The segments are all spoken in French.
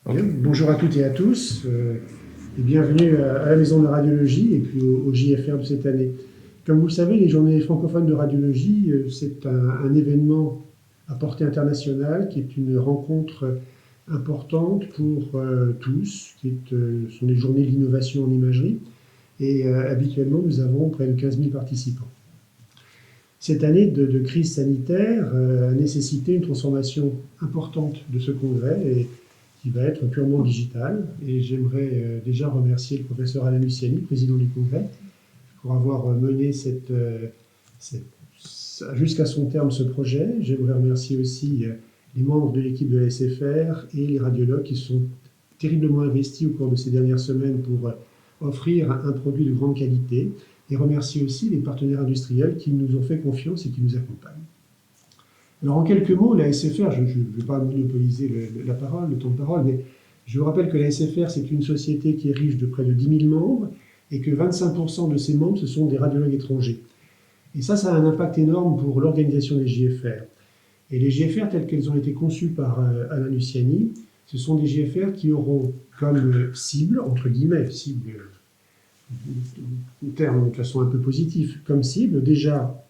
Bien, bonjour à toutes et à tous et bienvenue à la Maison de la Radiologie et puis au JFR de cette année. Comme vous le savez, les Journées francophones de radiologie, c'est un événement à portée internationale qui est une rencontre importante pour tous, sont les journées de l'innovation en imagerie et habituellement nous avons près de 15 000 participants. Cette année de crise sanitaire a nécessité une transformation importante de ce congrès et qui va être purement digital. Et j'aimerais déjà remercier le professeur Alain Luciani, président du congrès, pour avoir mené jusqu'à son terme ce projet. J'aimerais remercier aussi les membres de l'équipe de la SFR et les radiologues qui sont terriblement investis au cours de ces dernières semaines pour offrir un produit de grande qualité. Et remercier aussi les partenaires industriels qui nous ont fait confiance et qui nous accompagnent. Alors en quelques mots, la SFR, je ne vais pas monopoliser le temps de parole, mais je vous rappelle que la SFR, c'est une société qui est riche de près de 10 000 membres et que 25% de ses membres, ce sont des radiologues étrangers. Et ça a un impact énorme pour l'organisation des JFR. Et les JFR, telles qu'elles ont été conçues par Alain Luciani, ce sont des JFR qui auront comme cible, entre guillemets, cible, terme de toute façon un peu positif, comme cible, déjà,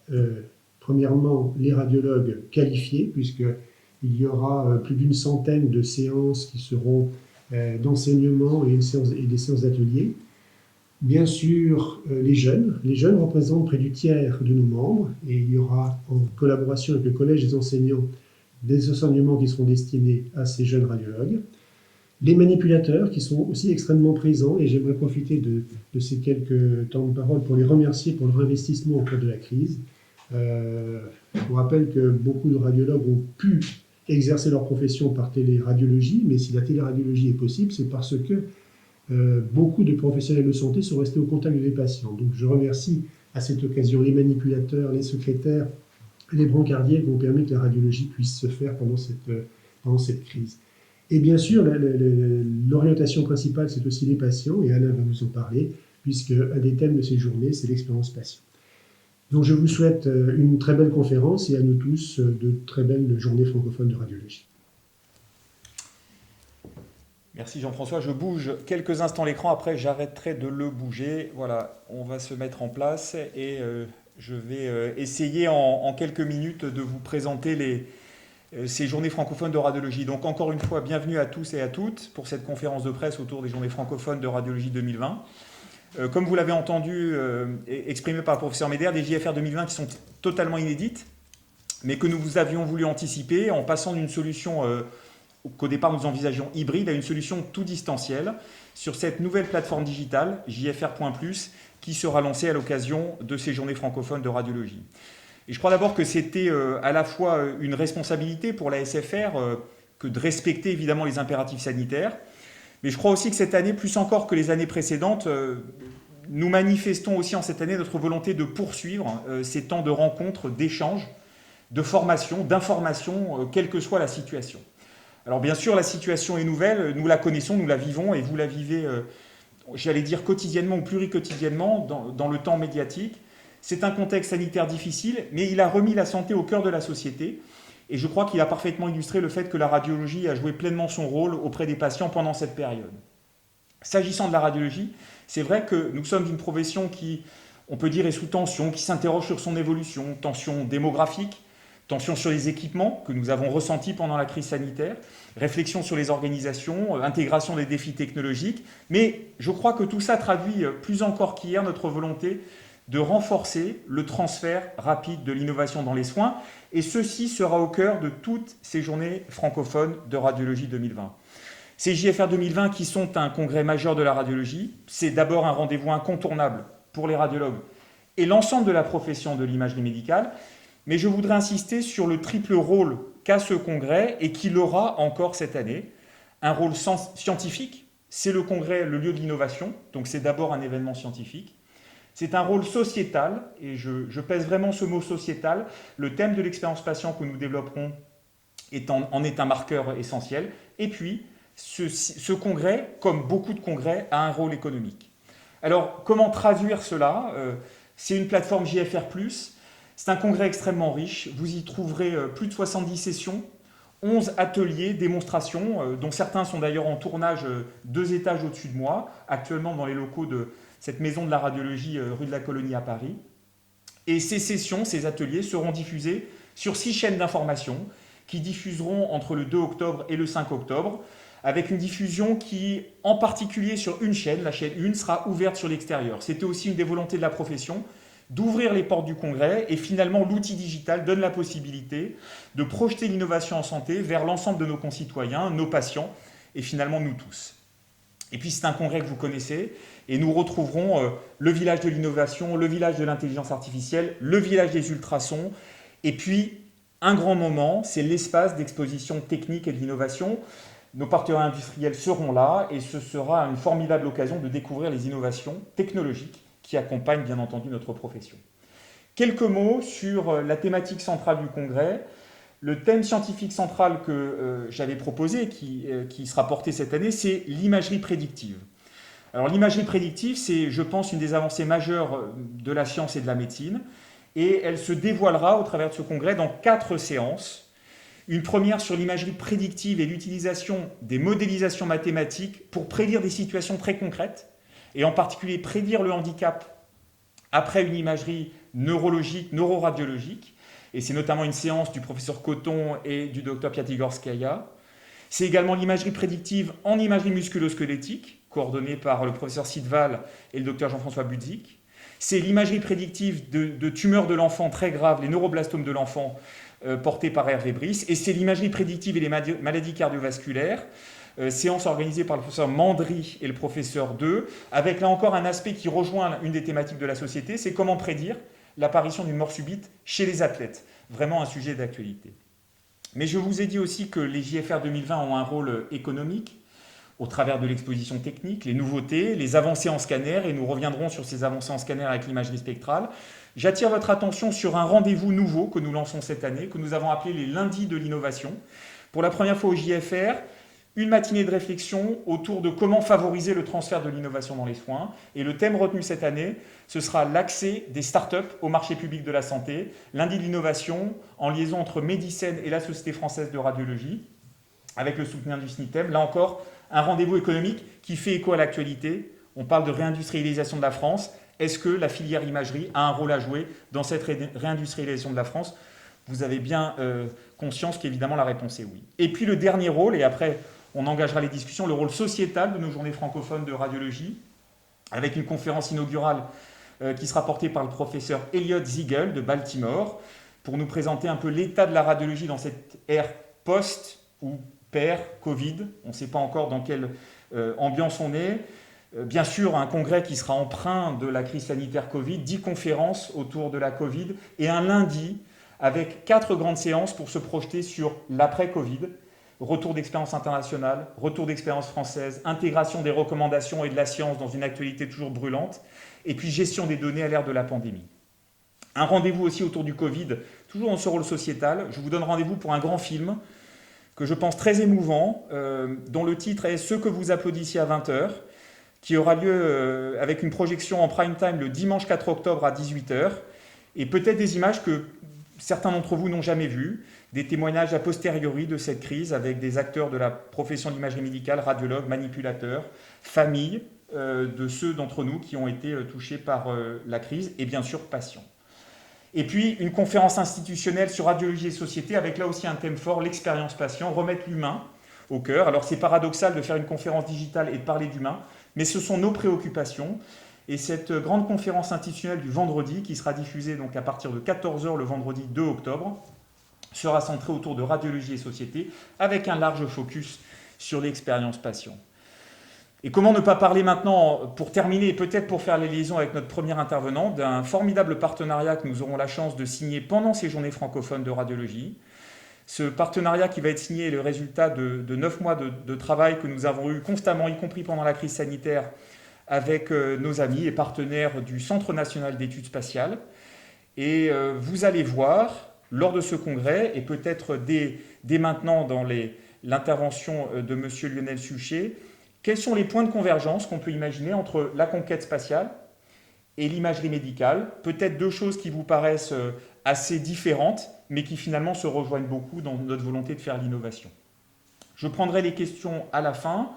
premièrement, les radiologues qualifiés, puisqu'il y aura plus d'une centaine de séances qui seront d'enseignement et des séances d'atelier. Bien sûr, les jeunes. Les jeunes représentent près du tiers de nos membres, et il y aura, en collaboration avec le Collège des enseignants, des enseignements qui seront destinés à ces jeunes radiologues. Les manipulateurs qui sont aussi extrêmement présents, et j'aimerais profiter de ces quelques temps de parole pour les remercier pour leur investissement au cours de la crise. Je vous rappelle que beaucoup de radiologues ont pu exercer leur profession par téléradiologie, mais si la téléradiologie est possible, c'est parce que beaucoup de professionnels de santé sont restés au contact des patients. Donc je remercie à cette occasion les manipulateurs, les secrétaires, les brancardiers qui ont permis que la radiologie puisse se faire pendant cette crise. Et bien sûr, l'orientation principale, c'est aussi les patients, et Alain va vous en parler, puisque un des thèmes de ces journées, c'est l'expérience patient. Donc je vous souhaite une très belle conférence et à nous tous de très belles journées francophones de radiologie. Merci Jean-François. Je bouge quelques instants l'écran, après j'arrêterai de le bouger. Voilà, on va se mettre en place et je vais essayer en quelques minutes de vous présenter ces journées francophones de radiologie. Donc encore une fois, bienvenue à tous et à toutes pour cette conférence de presse autour des journées francophones de radiologie 2020. Comme vous l'avez entendu exprimé par le professeur Médère, des JFR 2020 qui sont totalement inédites, mais que nous avions voulu anticiper en passant d'une solution qu'au départ nous envisagions hybride à une solution tout distancielle sur cette nouvelle plateforme digitale, JFR.plus, qui sera lancée à l'occasion de ces journées francophones de radiologie. Et je crois d'abord que c'était à la fois une responsabilité pour la SFR que de respecter évidemment les impératifs sanitaires, mais je crois aussi que cette année, plus encore que les années précédentes, nous manifestons aussi en cette année notre volonté de poursuivre ces temps de rencontres, d'échanges, de formation, d'information, quelle que soit la situation. Alors bien sûr, la situation est nouvelle, nous la connaissons, nous la vivons, et vous la vivez, j'allais dire quotidiennement ou pluriquotidiennement dans le temps médiatique. C'est un contexte sanitaire difficile, mais il a remis la santé au cœur de la société. Et je crois qu'il a parfaitement illustré le fait que la radiologie a joué pleinement son rôle auprès des patients pendant cette période. S'agissant de la radiologie, c'est vrai que nous sommes une profession qui, on peut dire, est sous tension, qui s'interroge sur son évolution, tension démographique, tension sur les équipements que nous avons ressentis pendant la crise sanitaire, réflexion sur les organisations, intégration des défis technologiques. Mais je crois que tout ça traduit plus encore qu'hier notre volonté de renforcer le transfert rapide de l'innovation dans les soins. Et ceci sera au cœur de toutes ces journées francophones de radiologie 2020. Ces JFR 2020 qui sont un congrès majeur de la radiologie, c'est d'abord un rendez-vous incontournable pour les radiologues et l'ensemble de la profession de l'imagerie médicale. Mais je voudrais insister sur le triple rôle qu'a ce congrès et qu'il aura encore cette année. Un rôle scientifique, c'est le congrès, le lieu de l'innovation, donc c'est d'abord un événement scientifique. C'est un rôle sociétal, et je pèse vraiment ce mot sociétal. Le thème de l'expérience patient que nous développerons en est un marqueur essentiel. Et puis, ce congrès, comme beaucoup de congrès, a un rôle économique. Alors, comment traduire cela ? C'est une plateforme JFR+. C'est un congrès extrêmement riche. Vous y trouverez plus de 70 sessions 11 ateliers, démonstrations, dont certains sont d'ailleurs en tournage 2 étages au-dessus de moi, actuellement dans les locaux de cette maison de la radiologie rue de la Colonie à Paris. Et ces sessions, ces ateliers seront diffusés sur 6 chaînes d'information qui diffuseront entre le 2 octobre et le 5 octobre, avec une diffusion qui, en particulier sur une chaîne, la chaîne 1, sera ouverte sur l'extérieur. C'était aussi une des volontés de la profession, d'ouvrir les portes du congrès, et finalement l'outil digital donne la possibilité de projeter l'innovation en santé vers l'ensemble de nos concitoyens, nos patients, et finalement nous tous. Et puis c'est un congrès que vous connaissez, et nous retrouverons le village de l'innovation, le village de l'intelligence artificielle, le village des ultrasons, et puis un grand moment, c'est l'espace d'exposition technique et de l'innovation. Nos partenaires industriels seront là, et ce sera une formidable occasion de découvrir les innovations technologiques qui accompagnent bien entendu notre profession. Quelques mots sur la thématique centrale du congrès. Le thème scientifique central que j'avais proposé, qui sera porté cette année, c'est l'imagerie prédictive. Alors l'imagerie prédictive, c'est, je pense, une des avancées majeures de la science et de la médecine, et elle se dévoilera au travers de ce congrès dans 4 séances. Une première sur l'imagerie prédictive et l'utilisation des modélisations mathématiques pour prédire des situations très concrètes, et en particulier prédire le handicap après une imagerie neurologique, neuroradiologique. Et c'est notamment une séance du professeur Coton et du docteur Piatigorskaya. C'est également l'imagerie prédictive en imagerie musculo-squelettique, coordonnée par le professeur Sidval et le docteur Jean-François Budzik. C'est l'imagerie prédictive de tumeurs de l'enfant très graves, les neuroblastomes de l'enfant, portée par Hervé Brice. Et c'est l'imagerie prédictive et les maladies cardiovasculaires, séance organisée par le professeur Mandry et le professeur Deux, avec là encore un aspect qui rejoint une des thématiques de la société, c'est comment prédire l'apparition d'une mort subite chez les athlètes. Vraiment un sujet d'actualité. Mais je vous ai dit aussi que les JFR 2020 ont un rôle économique au travers de l'exposition technique, les nouveautés, les avancées en scanner, et nous reviendrons sur ces avancées en scanner avec l'imagerie spectrale. J'attire votre attention sur un rendez-vous nouveau que nous lançons cette année, que nous avons appelé les lundis de l'innovation. Pour la première fois au JFR, une matinée de réflexion autour de comment favoriser le transfert de l'innovation dans les soins. Et le thème retenu cette année, ce sera l'accès des startups au marché public de la santé. Lundi de l'innovation, en liaison entre Medicène et la Société française de radiologie, avec le soutien du SNITEM. Là encore, un rendez-vous économique qui fait écho à l'actualité. On parle de réindustrialisation de la France. Est-ce que la filière imagerie a un rôle à jouer dans cette réindustrialisation de la France ? Vous avez bien conscience qu'évidemment la réponse est oui. Et puis le dernier rôle, et après on engagera les discussions, le rôle sociétal de nos journées francophones de radiologie, avec une conférence inaugurale qui sera portée par le professeur Elliot Ziegel de Baltimore, pour nous présenter un peu l'état de la radiologie dans cette ère post ou per-Covid. On ne sait pas encore dans quelle ambiance on est. Bien sûr, un congrès qui sera empreint de la crise sanitaire Covid, 10 conférences autour de la Covid, et un lundi avec 4 grandes séances pour se projeter sur l'après-Covid, retour d'expérience internationale, retour d'expérience française, intégration des recommandations et de la science dans une actualité toujours brûlante, et puis gestion des données à l'ère de la pandémie. Un rendez-vous aussi autour du Covid, toujours dans ce rôle sociétal. Je vous donne rendez-vous pour un grand film que je pense très émouvant, dont le titre est « Ce que vous applaudissiez à 20h », qui aura lieu avec une projection en prime time le dimanche 4 octobre à 18h, et peut-être des images que certains d'entre vous n'ont jamais vues, des témoignages a posteriori de cette crise avec des acteurs de la profession de l'imagerie médicale, radiologues, manipulateurs, familles de ceux d'entre nous qui ont été touchés par la crise, et bien sûr patients. Et puis une conférence institutionnelle sur radiologie et société avec là aussi un thème fort, l'expérience patient, remettre l'humain au cœur. Alors c'est paradoxal de faire une conférence digitale et de parler d'humain, mais ce sont nos préoccupations. Et cette grande conférence institutionnelle du vendredi, qui sera diffusée donc à partir de 14h le vendredi 2 octobre, sera centrée autour de radiologie et société, avec un large focus sur l'expérience patient. Et comment ne pas parler maintenant, pour terminer, et peut-être pour faire les liaisons avec notre premier intervenant, d'un formidable partenariat que nous aurons la chance de signer pendant ces journées francophones de radiologie. Ce partenariat qui va être signé est le résultat de 9 mois de travail que nous avons eu constamment, y compris pendant la crise sanitaire, avec nos amis et partenaires du Centre national d'études spatiales. Et vous allez voir, lors de ce congrès, et peut-être dès maintenant dans l'intervention de M. Lionel Suchet, quels sont les points de convergence qu'on peut imaginer entre la conquête spatiale et l'imagerie médicale. Peut-être deux choses qui vous paraissent assez différentes, mais qui finalement se rejoignent beaucoup dans notre volonté de faire l'innovation. Je prendrai les questions à la fin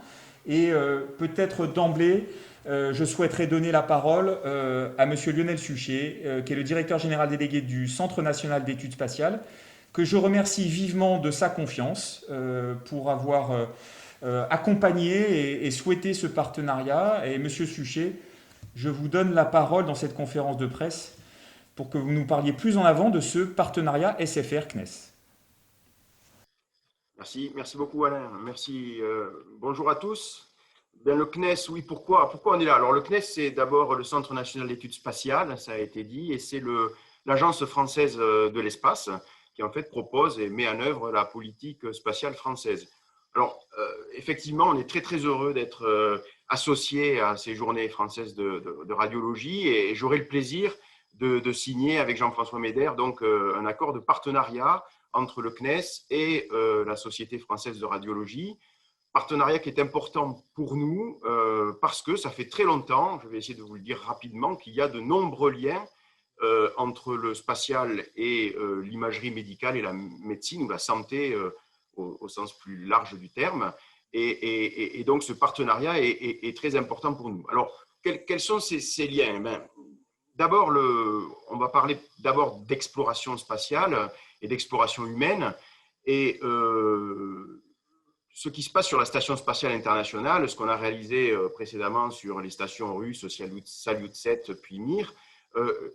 et peut-être d'emblée, je souhaiterais donner la parole à Monsieur Lionel Suchet, qui est le directeur général délégué du Centre national d'études spatiales, que je remercie vivement de sa confiance pour avoir accompagné et souhaité ce partenariat. Et Monsieur Suchet, je vous donne la parole dans cette conférence de presse pour que vous nous parliez plus en avant de ce partenariat SFR-CNES. Merci beaucoup Alain. Merci. Bonjour à tous. Bien, le CNES, oui, pourquoi on est là? Alors le CNES, c'est d'abord le Centre national d'études spatiales, ça a été dit, et c'est l'agence française de l'espace qui en fait propose et met en œuvre la politique spatiale française. Alors effectivement, on est très heureux d'être associé à ces journées françaises de radiologie, et j'aurai le plaisir de signer avec Jean-François Médère donc un accord de partenariat entre le CNES et la Société française de radiologie. Partenariat qui est important pour nous parce que ça fait très longtemps, je vais essayer de vous le dire rapidement, qu'il y a de nombreux liens entre le spatial et l'imagerie médicale et la médecine ou la santé au sens plus large du terme. Et donc ce partenariat est très important pour nous. Alors, quels sont ces liens? D'abord, on va parler d'abord d'exploration spatiale et d'exploration humaine. Et ce qui se passe sur la Station spatiale internationale, ce qu'on a réalisé précédemment sur les stations russes, Salyut 7 puis Mir,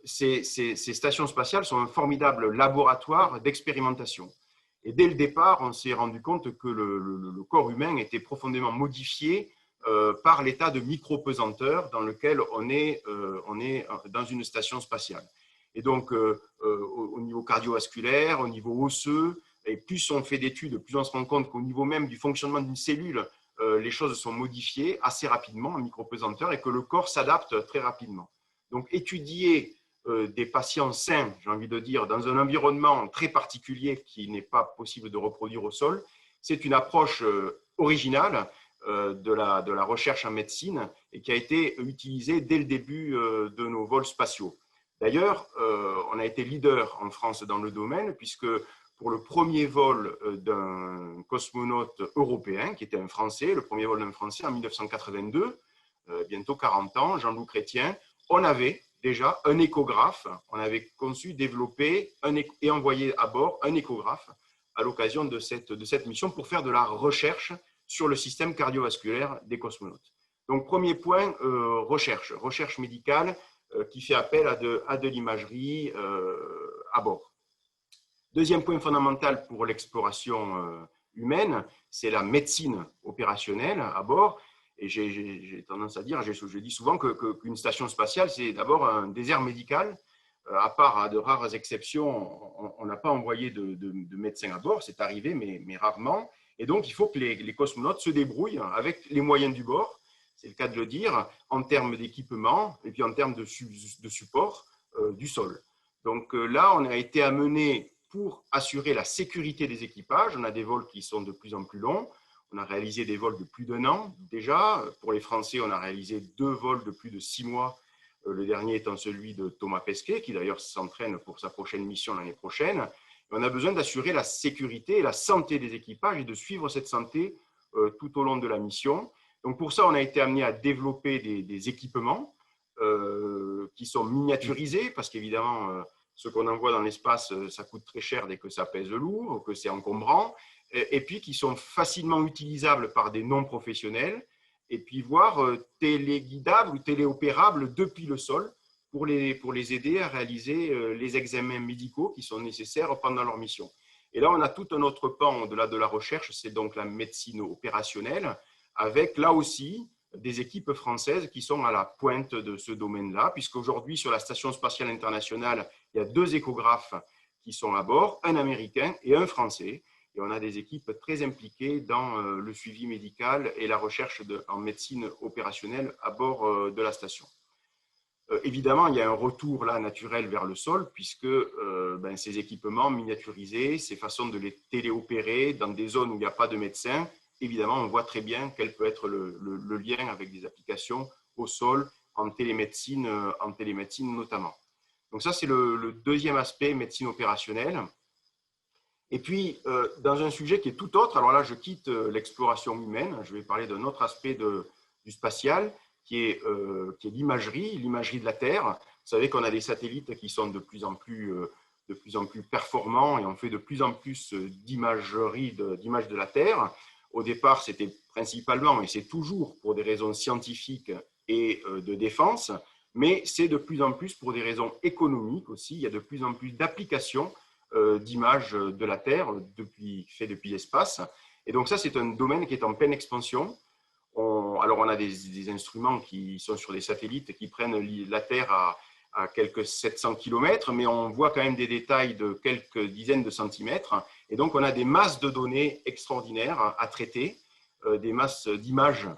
ces stations spatiales sont un formidable laboratoire d'expérimentation. Et dès le départ, on s'est rendu compte que le corps humain était profondément modifié par l'état de micro-pesanteur dans lequel on est dans une station spatiale. Et donc, au niveau cardiovasculaire, au niveau osseux, et plus on fait d'études, plus on se rend compte qu'au niveau même du fonctionnement d'une cellule, les choses sont modifiées assez rapidement en micro-pesanteur et que le corps s'adapte très rapidement. Donc, étudier des patients sains, j'ai envie de dire, dans un environnement très particulier qui n'est pas possible de reproduire au sol, c'est une approche originale de la recherche en médecine et qui a été utilisée dès le début de nos vols spatiaux. D'ailleurs, on a été leader en France dans le domaine puisque pour le premier vol d'un cosmonaute européen, qui était un Français, le premier vol d'un Français en 1982, bientôt 40 ans, Jean-Loup Chrétien, on avait déjà un échographe, on avait conçu, développé et envoyé à bord un échographe à l'occasion de cette mission pour faire de la recherche sur le système cardiovasculaire des cosmonautes. Donc, premier point, recherche médicale qui fait appel à de l'imagerie à bord. Deuxième point fondamental pour l'exploration humaine, c'est la médecine opérationnelle à bord. Et j'ai tendance à dire, je dis souvent qu'une station spatiale, c'est d'abord un désert médical. À part à de rares exceptions, on n'a pas envoyé de médecins à bord, c'est arrivé, mais rarement. Et donc, il faut que les cosmonautes se débrouillent avec les moyens du bord, c'est le cas de le dire, en termes d'équipement et puis en termes de support du sol. Donc là, on a été amené pour assurer la sécurité des équipages. On a des vols qui sont de plus en plus longs. On a réalisé des vols de plus d'1 an déjà. Pour les Français, on a réalisé 2 vols de plus de 6 mois. Le dernier étant celui de Thomas Pesquet, qui d'ailleurs s'entraîne pour sa prochaine mission l'année prochaine. On a besoin d'assurer la sécurité et la santé des équipages et de suivre cette santé tout au long de la mission. Donc pour ça, on a été amené à développer des équipements qui sont miniaturisés, parce qu'évidemment, ce qu'on envoie dans l'espace, ça coûte très cher dès que ça pèse lourd, que c'est encombrant, et puis qui sont facilement utilisables par des non-professionnels, et puis voire téléguidables ou téléopérables depuis le sol pour les aider à réaliser les examens médicaux qui sont nécessaires pendant leur mission. Et là, on a tout un autre pan au-delà de la recherche, c'est donc la médecine opérationnelle, avec là aussi des équipes françaises qui sont à la pointe de ce domaine-là, puisqu'aujourd'hui, sur la Station spatiale internationale, il y a 2 échographes qui sont à bord, un Américain et un Français. Et on a des équipes très impliquées dans le suivi médical et la recherche en médecine opérationnelle à bord de la station. Évidemment, il y a un retour là naturel vers le sol, puisque ces équipements miniaturisés, ces façons de les téléopérer dans des zones où il n'y a pas de médecin, évidemment, on voit très bien quel peut être le lien avec des applications au sol, en télémédecine notamment. Donc ça, c'est le deuxième aspect, médecine opérationnelle. Et puis, dans un sujet qui est tout autre, alors là, je quitte l'exploration humaine, je vais parler d'un autre aspect du spatial, qui est l'imagerie de la Terre. Vous savez qu'on a des satellites qui sont de plus en plus performants et on fait de plus en plus d'images de la Terre. Au départ, c'était principalement, et c'est toujours pour des raisons scientifiques et de défense, mais c'est de plus en plus pour des raisons économiques aussi. Il y a de plus en plus d'applications d'images de la Terre fait depuis l'espace. Et donc ça, c'est un domaine qui est en pleine expansion. Alors on a des instruments qui sont sur des satellites qui prennent la Terre à quelques 700 km, mais on voit quand même des détails de quelques dizaines de centimètres. Et donc on a des masses de données extraordinaires à traiter, des masses d'images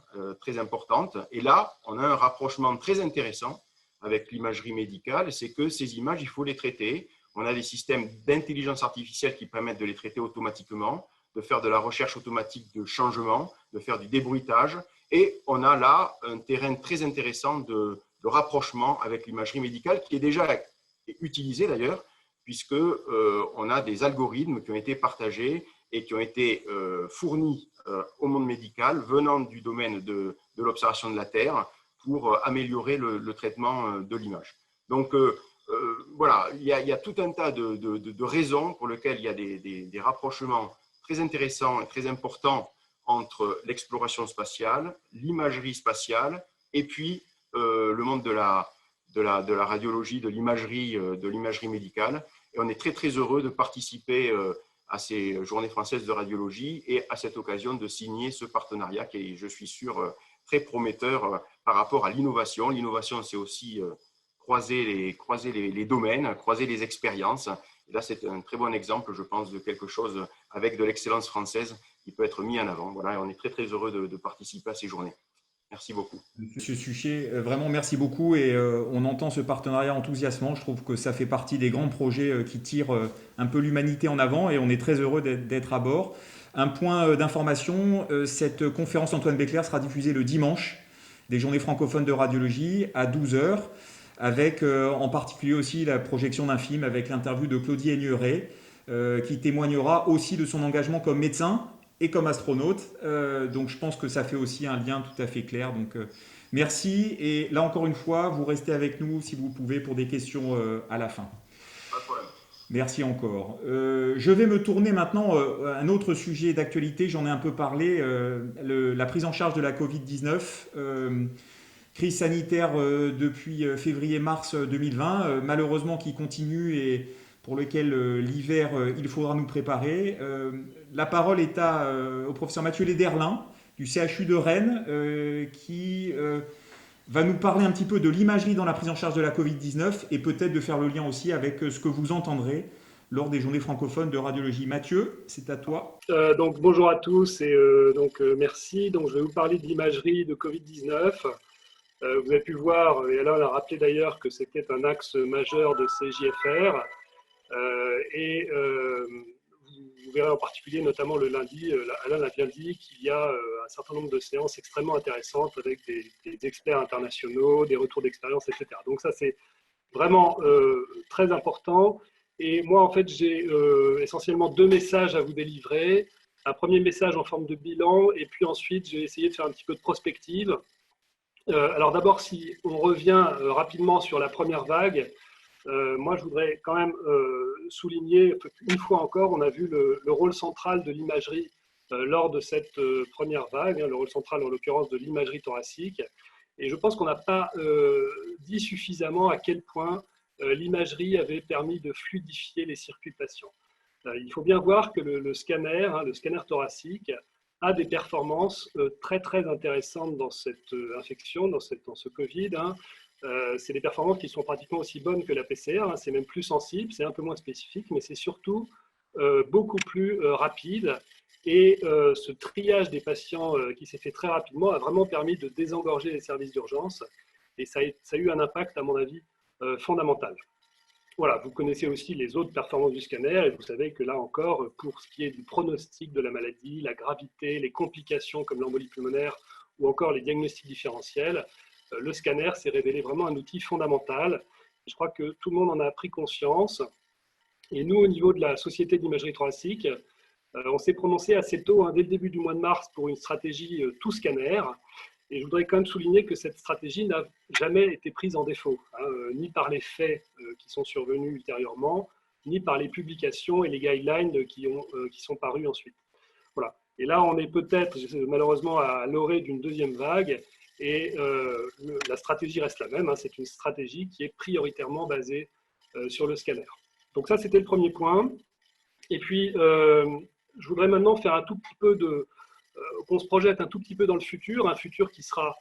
très importantes. Et là, on a un rapprochement très intéressant avec l'imagerie médicale, c'est que ces images, il faut les traiter. On a des systèmes d'intelligence artificielle qui permettent de les traiter automatiquement, de faire de la recherche automatique de changement, de faire du débruitage. Et on a là un terrain très intéressant de rapprochement avec l'imagerie médicale qui est déjà utilisée d'ailleurs, puisqu'on a des algorithmes qui ont été partagés et qui ont été fournis au monde médical venant du domaine de l'observation de la Terre pour améliorer le traitement de l'image. Donc, voilà, il y a tout un tas de raisons pour lesquelles il y a des rapprochements très intéressants et très importants entre l'exploration spatiale, l'imagerie spatiale et puis le monde de la radiologie, de l'imagerie médicale. Et on est très, très heureux de participer à ces journées françaises de radiologie et à cette occasion de signer ce partenariat qui est, je suis sûr, très prometteur par rapport à l'innovation. L'innovation, c'est aussi croiser les domaines, croiser les expériences. Et là, c'est un très bon exemple, je pense, de quelque chose avec de l'excellence française qui peut être mis en avant. Voilà, et on est très, très heureux de participer à ces journées. Merci beaucoup. Monsieur Suchet, vraiment merci beaucoup et on entend ce partenariat enthousiasmant. Je trouve que ça fait partie des grands projets qui tirent un peu l'humanité en avant et on est très heureux d'être à bord. Un point d'information, cette conférence Antoine Béclair sera diffusée le dimanche des journées francophones de radiologie à 12 heures, avec en particulier aussi la projection d'un film avec l'interview de Claudie Aigneret qui témoignera aussi de son engagement comme médecin et comme astronaute. Donc je pense que ça fait aussi un lien tout à fait clair. Donc merci. Et là encore une fois, vous restez avec nous si vous pouvez pour des questions à la fin. Pas de problème. Merci encore. Je vais me tourner maintenant à un autre sujet d'actualité. J'en ai un peu parlé, la prise en charge de la Covid-19. Crise sanitaire depuis février-mars 2020, malheureusement qui continue et pour lequel l'hiver, il faudra nous préparer. La parole est au professeur Mathieu Lederlin du CHU de Rennes qui va nous parler un petit peu de l'imagerie dans la prise en charge de la Covid-19 et peut-être de faire le lien aussi avec ce que vous entendrez lors des journées francophones de radiologie. Mathieu, c'est à toi. Donc bonjour à tous et merci. Donc je vais vous parler de l'imagerie de Covid-19. Vous avez pu voir, et Alain l'a rappelé d'ailleurs, que c'était un axe majeur de CJFR. Vous verrez en particulier, notamment le lundi, Alain l'a bien dit, qu'il y a un certain nombre de séances extrêmement intéressantes avec des experts internationaux, des retours d'expérience, etc. Donc ça, c'est vraiment très important. Et moi, en fait, j'ai essentiellement deux messages à vous délivrer. Un premier message en forme de bilan, et puis ensuite, j'ai essayé de faire un petit peu de prospective. Alors d'abord, si on revient rapidement sur la première vague, moi je voudrais quand même souligner, une fois encore, on a vu le rôle central de l'imagerie lors de cette première vague, le rôle central en l'occurrence de l'imagerie thoracique. Et je pense qu'on n'a pas dit suffisamment à quel point l'imagerie avait permis de fluidifier les circuits patients. Il faut bien voir que le scanner thoracique, a des performances très très intéressantes dans cette infection, dans ce Covid. C'est des performances qui sont pratiquement aussi bonnes que la PCR. C'est même plus sensible, c'est un peu moins spécifique, mais c'est surtout beaucoup plus rapide. Et ce triage des patients qui s'est fait très rapidement a vraiment permis de désengorger les services d'urgence. Et ça a eu un impact, à mon avis, fondamental. Voilà, vous connaissez aussi les autres performances du scanner et vous savez que là encore, pour ce qui est du pronostic de la maladie, la gravité, les complications comme l'embolie pulmonaire ou encore les diagnostics différentiels, le scanner s'est révélé vraiment un outil fondamental. Je crois que tout le monde en a pris conscience Et nous, au niveau de la Société d'imagerie thoracique, on s'est prononcé assez tôt, dès le début du mois de mars, pour une stratégie tout scanner. Et je voudrais quand même souligner que cette stratégie n'a jamais été prise en défaut, ni par les faits qui sont survenus ultérieurement, ni par les publications et les guidelines qui sont parus ensuite. Voilà. Et là, on est peut-être malheureusement à l'orée d'une deuxième vague, et la stratégie reste la même. C'est une stratégie qui est prioritairement basée sur le scanner. Donc ça, c'était le premier point. Et puis, je voudrais maintenant faire un tout petit peu qu'on se projette un tout petit peu dans le futur, un futur qui sera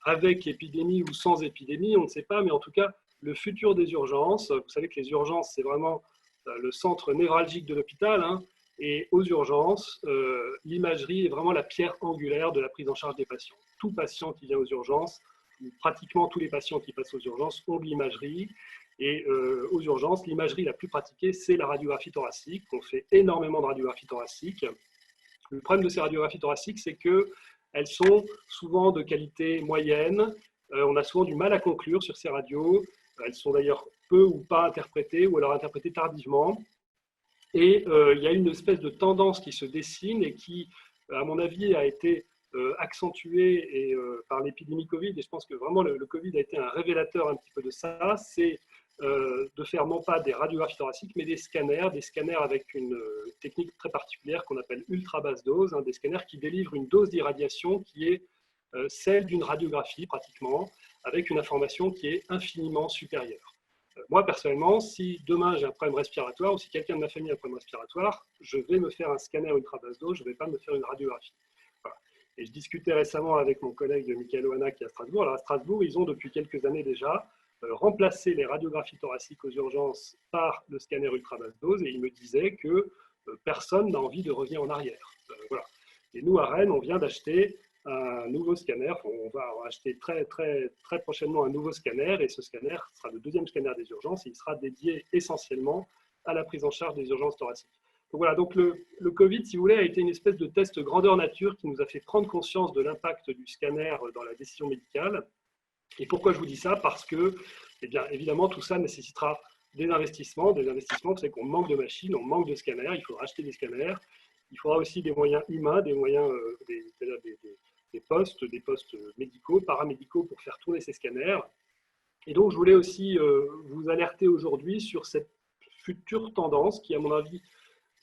avec épidémie ou sans épidémie, on ne sait pas, mais en tout cas, le futur des urgences. Vous savez que les urgences, c'est vraiment le centre névralgique de l'hôpital, et aux urgences, l'imagerie est vraiment la pierre angulaire de la prise en charge des patients. Tout patient qui vient aux urgences, pratiquement tous les patients qui passent aux urgences ont de l'imagerie. Et aux urgences, l'imagerie la plus pratiquée, c'est la radiographie thoracique. On fait énormément de radiographie thoracique. Le problème de ces radiographies thoraciques, c'est qu'elles sont souvent de qualité moyenne. On a souvent du mal à conclure sur ces radios. Elles sont d'ailleurs peu ou pas interprétées, ou alors interprétées tardivement. Et il y a une espèce de tendance qui se dessine et qui, à mon avis, a été accentuée par l'épidémie Covid. Et je pense que vraiment le Covid a été un révélateur un petit peu de ça. C'est de faire non pas des radiographies thoraciques, mais des scanners avec une technique très particulière qu'on appelle ultra basse dose, des scanners qui délivrent une dose d'irradiation qui est celle d'une radiographie pratiquement, avec une information qui est infiniment supérieure. Moi, personnellement, si demain j'ai un problème respiratoire ou si quelqu'un de ma famille a un problème respiratoire, je vais me faire un scanner ultra basse dose, je ne vais pas me faire une radiographie. Voilà. Et je discutais récemment avec mon collègue Michael Oana qui est à Strasbourg. Alors à Strasbourg, ils ont depuis quelques années déjà remplacer les radiographies thoraciques aux urgences par le scanner ultra basse dose, et il me disait que personne n'a envie de revenir en arrière. Voilà. Et nous, à Rennes, on vient d'acheter un nouveau scanner. On va acheter très, très, très prochainement un nouveau scanner, et ce scanner sera le deuxième scanner des urgences, et il sera dédié essentiellement à la prise en charge des urgences thoraciques. Donc voilà, donc le Covid, si vous voulez, a été une espèce de test grandeur nature qui nous a fait prendre conscience de l'impact du scanner dans la décision médicale. Et pourquoi je vous dis ça? Parce que, eh bien, évidemment, tout ça nécessitera des investissements. C'est qu'on manque de machines, on manque de scanners, il faudra acheter des scanners. Il faudra aussi des moyens humains, des moyens, des postes médicaux, paramédicaux pour faire tourner ces scanners. Et donc, je voulais aussi vous alerter aujourd'hui sur cette future tendance qui, à mon avis,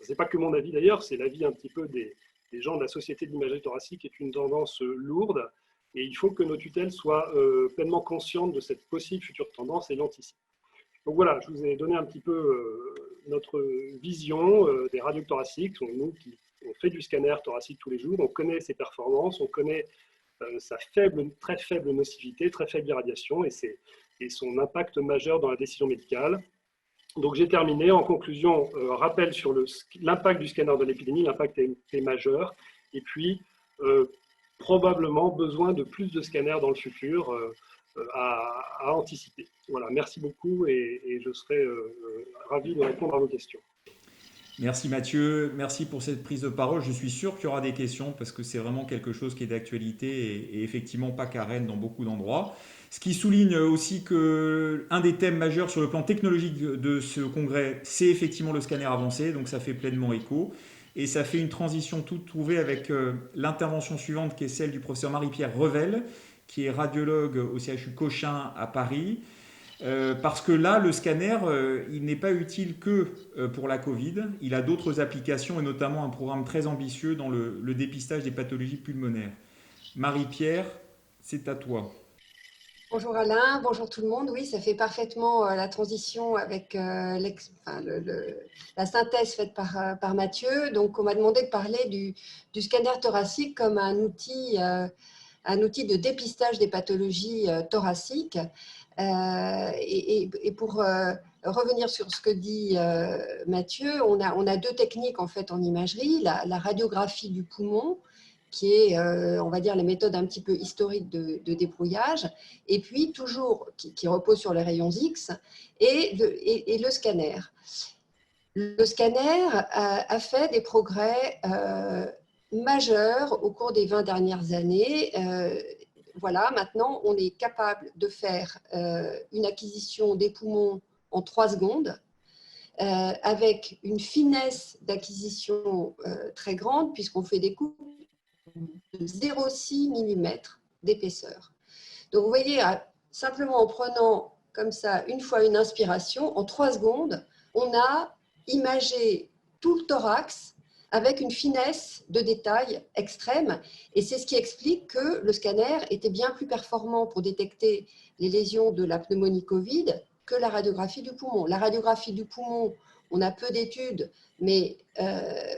ce n'est pas que mon avis d'ailleurs, c'est l'avis un petit peu des gens de la Société d'imagerie thoracique, est une tendance lourde. Et il faut que nos tutelles soient pleinement conscientes de cette possible future tendance et l'anticipent. Donc voilà, je vous ai donné un petit peu notre vision des radios thoraciques. Nous qui on fait du scanner thoracique tous les jours, on connaît ses performances, on connaît sa très faible nocivité, très faible irradiation et son impact majeur dans la décision médicale. Donc j'ai terminé. En conclusion, rappel sur l'impact du scanner de l'épidémie, l'impact est majeur. Et puis, probablement besoin de plus de scanners dans le futur à anticiper. Voilà, merci beaucoup et je serai ravi de répondre à vos questions. Merci Mathieu, merci pour cette prise de parole. Je suis sûr qu'il y aura des questions parce que c'est vraiment quelque chose qui est d'actualité et effectivement pas qu'à Rennes dans beaucoup d'endroits. Ce qui souligne aussi que un des thèmes majeurs sur le plan technologique de ce congrès, c'est effectivement le scanner avancé, donc ça fait pleinement écho. Et ça fait une transition toute trouvée avec l'intervention suivante qui est celle du professeur Marie-Pierre Revel, qui est radiologue au CHU Cochin à Paris. Parce que là, le scanner, il n'est pas utile que pour la Covid. Il a d'autres applications et notamment un programme très ambitieux dans le dépistage des pathologies pulmonaires. Marie-Pierre, c'est à toi. Bonjour Alain, bonjour tout le monde. Oui, ça fait parfaitement la transition avec la synthèse faite par Mathieu. Donc, on m'a demandé de parler du scanner thoracique comme un outil de dépistage des pathologies thoraciques. Et pour revenir sur ce que dit Mathieu, on a deux techniques en fait en imagerie, la radiographie du poumon, qui est, on va dire, les méthodes un petit peu historiques de débrouillage, et puis toujours qui repose sur les rayons X, et le scanner. Le scanner a fait des progrès majeurs au cours des 20 dernières années. Voilà, maintenant, on est capable de faire une acquisition des poumons en 3 secondes. avec une finesse d'acquisition très grande, puisqu'on fait des coupes de 0,6 mm d'épaisseur. Donc, vous voyez, simplement en prenant comme ça, une fois une inspiration, en 3 secondes, on a imagé tout le thorax avec une finesse de détail extrême. Et c'est ce qui explique que le scanner était bien plus performant pour détecter les lésions de la pneumonie Covid que la radiographie du poumon. La radiographie du poumon, on a peu d'études, mais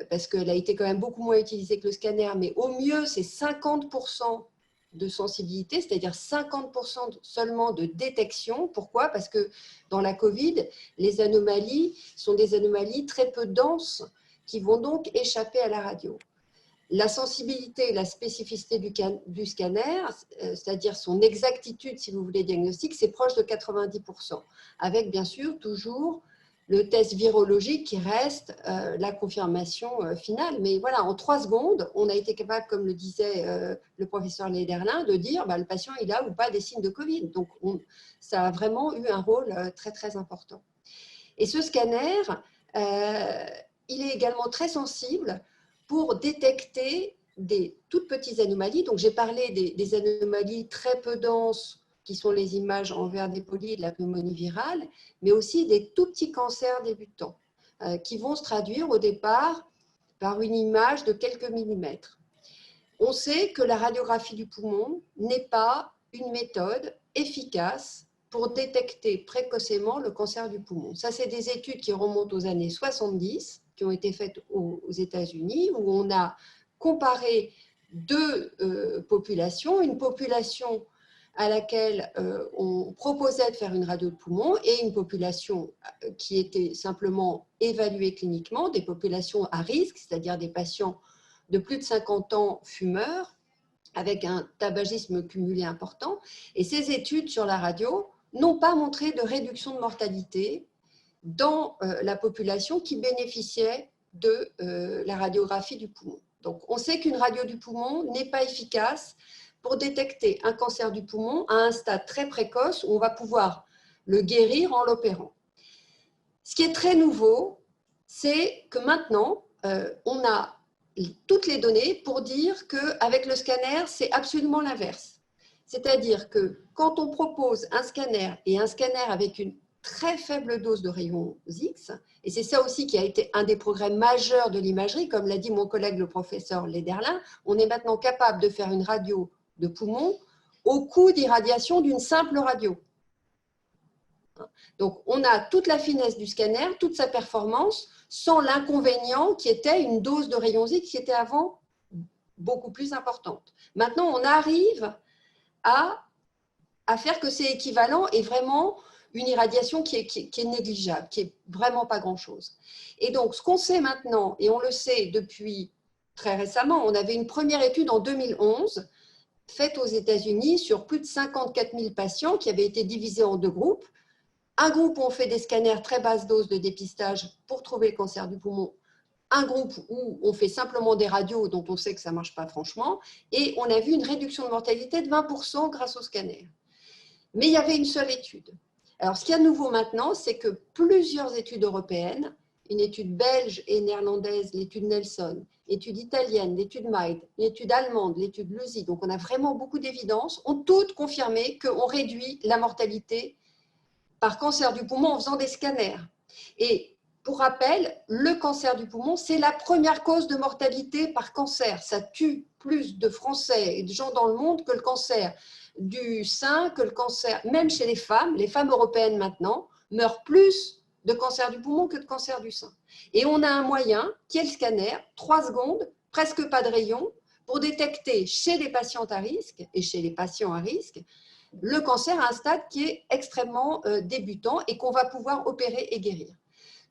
parce qu'elle a été quand même beaucoup moins utilisée que le scanner, mais au mieux, c'est 50% de sensibilité, c'est-à-dire 50% seulement de détection. Pourquoi? Parce que dans la Covid, les anomalies sont des anomalies très peu denses qui vont donc échapper à la radio. La sensibilité et la spécificité du scanner, c'est-à-dire son exactitude, si vous voulez, diagnostic, c'est proche de 90%, avec bien sûr toujours le test virologique qui reste la confirmation finale. Mais voilà, en 3 secondes, on a été capable, comme le disait le professeur Lederlin, de dire le patient il a ou pas des signes de Covid. Donc, ça a vraiment eu un rôle très, très important. Et ce scanner, il est également très sensible pour détecter des toutes petites anomalies. Donc, j'ai parlé des anomalies très peu denses, qui sont les images en verre dépoli de la pneumonie virale, mais aussi des tout petits cancers débutants, qui vont se traduire au départ par une image de quelques millimètres. On sait que la radiographie du poumon n'est pas une méthode efficace pour détecter précocement le cancer du poumon. Ça, c'est des études qui remontent aux années 70, qui ont été faites aux États-Unis, où on a comparé 2 populations, une population à laquelle on proposait de faire une radio de poumon et une population qui était simplement évaluée cliniquement, des populations à risque, c'est-à-dire des patients de plus de 50 ans fumeurs, avec un tabagisme cumulé important. Et ces études sur la radio n'ont pas montré de réduction de mortalité dans la population qui bénéficiait de la radiographie du poumon. Donc, on sait qu'une radio du poumon n'est pas efficace pour détecter un cancer du poumon à un stade très précoce où on va pouvoir le guérir en l'opérant. Ce qui est très nouveau, c'est que maintenant, on a toutes les données pour dire qu'avec le scanner, c'est absolument l'inverse. C'est-à-dire que quand on propose un scanner et un scanner avec une très faible dose de rayons X, et c'est ça aussi qui a été un des progrès majeurs de l'imagerie, comme l'a dit mon collègue le professeur Lederlin, on est maintenant capable de faire une radio de poumon au coût d'irradiation d'une simple radio. Donc, on a toute la finesse du scanner, toute sa performance, sans l'inconvénient qui était une dose de rayons X qui était avant beaucoup plus importante. Maintenant, on arrive à faire que c'est équivalent et vraiment une irradiation qui est négligeable, qui est vraiment pas grand-chose. Et donc, ce qu'on sait maintenant, et on le sait depuis très récemment, on avait une première étude en 2011 faite aux États-Unis sur plus de 54 000 patients qui avaient été divisés en 2 groupes. Un groupe où on fait des scanners très basse dose de dépistage pour trouver le cancer du poumon. Un groupe où on fait simplement des radios dont on sait que ça ne marche pas franchement. Et on a vu une réduction de mortalité de 20% grâce au scanner. Mais il y avait une seule étude. Alors, ce qu'il y a de nouveau maintenant, c'est que plusieurs études européennes, une étude belge et néerlandaise, l'étude Nelson, l'étude italienne, l'étude Maid, l'étude allemande, l'étude Luzi, donc on a vraiment beaucoup d'évidences, ont toutes confirmé qu'on réduit la mortalité par cancer du poumon en faisant des scanners. Et pour rappel, le cancer du poumon, c'est la première cause de mortalité par cancer. Ça tue plus de Français et de gens dans le monde que le cancer du sein, que le cancer, même chez les femmes européennes maintenant, meurent plus de cancer du poumon que de cancer du sein. Et on a un moyen, qui est le scanner, 3 secondes, presque pas de rayons, pour détecter chez les patientes à risque et chez les patients à risque, le cancer à un stade qui est extrêmement débutant et qu'on va pouvoir opérer et guérir.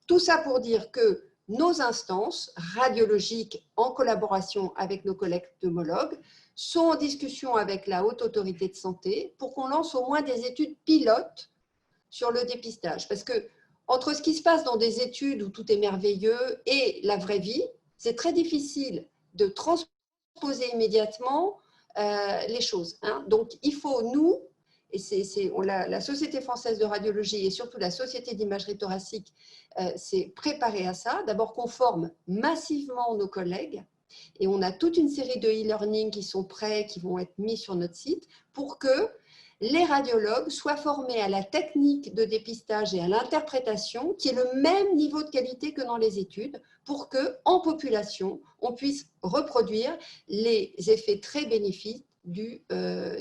Tout ça pour dire que nos instances radiologiques, en collaboration avec nos collègues homologues, sont en discussion avec la Haute Autorité de Santé pour qu'on lance au moins des études pilotes sur le dépistage. Parce que entre ce qui se passe dans des études où tout est merveilleux et la vraie vie, c'est très difficile de transposer immédiatement les choses. Donc, il faut, nous, et la Société française de radiologie et surtout la Société d'imagerie thoracique s'est préparée à ça. D'abord qu'on forme massivement nos collègues, et on a toute une série de e-learning qui sont prêts, qui vont être mis sur notre site pour que les radiologues soient formés à la technique de dépistage et à l'interprétation, qui est le même niveau de qualité que dans les études, pour qu'en population, on puisse reproduire les effets très bénéfiques du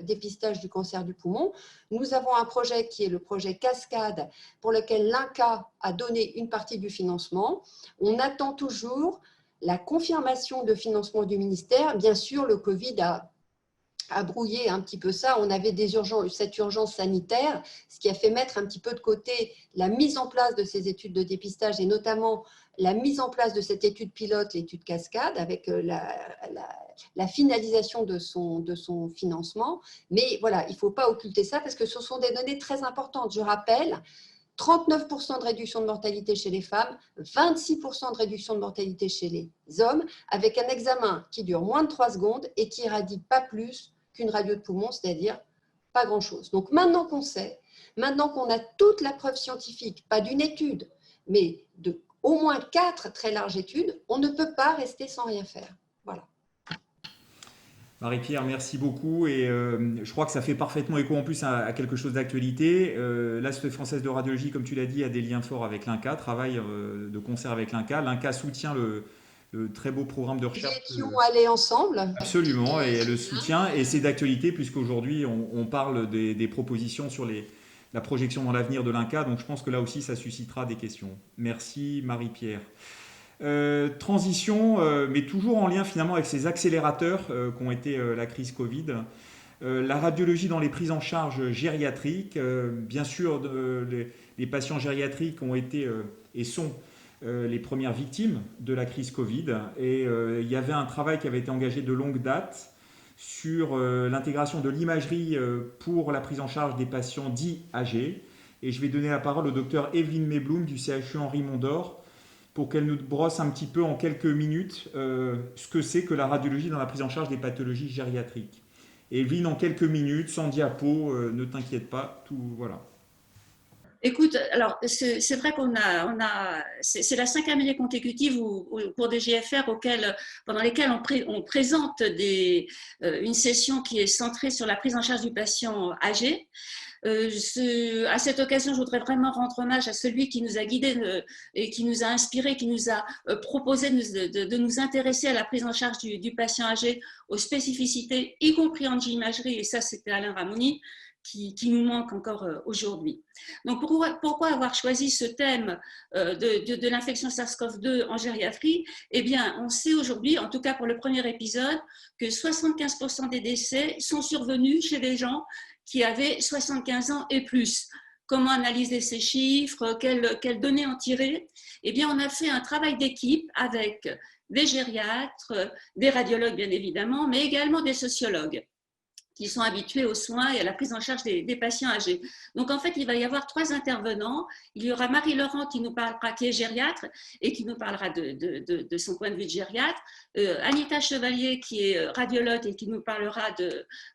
dépistage du cancer du poumon. Nous avons un projet qui est le projet Cascade, pour lequel l'INCa a donné une partie du financement. On attend toujours la confirmation de financement du ministère. Bien sûr, le Covid a brouillé un petit peu ça. On avait cette urgence sanitaire, ce qui a fait mettre un petit peu de côté la mise en place de ces études de dépistage et notamment la mise en place de cette étude pilote, l'étude Cascade, avec la finalisation de son financement. Mais voilà, il ne faut pas occulter ça parce que ce sont des données très importantes. Je rappelle, 39% de réduction de mortalité chez les femmes, 26% de réduction de mortalité chez les hommes, avec un examen qui dure moins de 3 secondes et qui irradie pas plus qu'une radio de poumon, c'est-à-dire pas grand-chose. Donc maintenant qu'on sait, maintenant qu'on a toute la preuve scientifique, pas d'une étude, mais de au moins 4 très larges études, on ne peut pas rester sans rien faire. Voilà. Marie-Pierre, merci beaucoup. Et je crois que ça fait parfaitement écho en plus à quelque chose d'actualité. La Société française de radiologie, comme tu l'as dit, a des liens forts avec l'INCa, travaille de concert avec l'INCa. L'INCa soutient le très beau programme de recherche. Nous étions allés ensemble. Absolument, et elle le soutient. Et c'est d'actualité puisqu'aujourd'hui, on parle des propositions sur la projection dans l'avenir de l'INCa. Donc je pense que là aussi, ça suscitera des questions. Merci Marie-Pierre. Transition, mais toujours en lien finalement avec ces accélérateurs qu'ont été la crise Covid. La radiologie dans les prises en charge gériatriques. Bien sûr, les patients gériatriques ont été et sont les premières victimes de la crise Covid. Et il y avait un travail qui avait été engagé de longue date sur l'intégration de l'imagerie pour la prise en charge des patients dits âgés. Et je vais donner la parole au docteur Evelyne Mebloum du CHU Henri Mondor pour qu'elle nous brosse un petit peu en quelques minutes ce que c'est que la radiologie dans la prise en charge des pathologies gériatriques. Evelyne, en quelques minutes, sans diapo, ne t'inquiète pas, tout voilà. Écoute, alors c'est vrai c'est la 5e année consécutive au cours des GFR pendant lesquelles on présente une session qui est centrée sur la prise en charge du patient âgé. À cette occasion, je voudrais vraiment rendre hommage à celui qui nous a guidés et qui nous a inspirés, qui nous a proposé de nous intéresser à la prise en charge du patient âgé, aux spécificités, y compris en imagerie, et ça c'était Alain Ramoni, qui nous manque encore aujourd'hui. Donc pourquoi avoir choisi ce thème de l'infection SARS-CoV-2 en gériatrie? Eh bien, on sait aujourd'hui, en tout cas pour le premier épisode, que 75% des décès sont survenus chez les gens qui avaient 75 ans et plus. Comment analyser ces chiffres? Quelles données en tirer? Eh bien, on a fait un travail d'équipe avec des gériatres, des radiologues bien évidemment, mais également des sociologues qui sont habitués aux soins et à la prise en charge des patients âgés. Donc, en fait, il va y avoir 3 intervenants. Il y aura Marie-Laurent qui nous parlera, qui est gériatre et qui nous parlera de son point de vue de gériatre. Anita Chevalier, qui est radiologue et qui nous parlera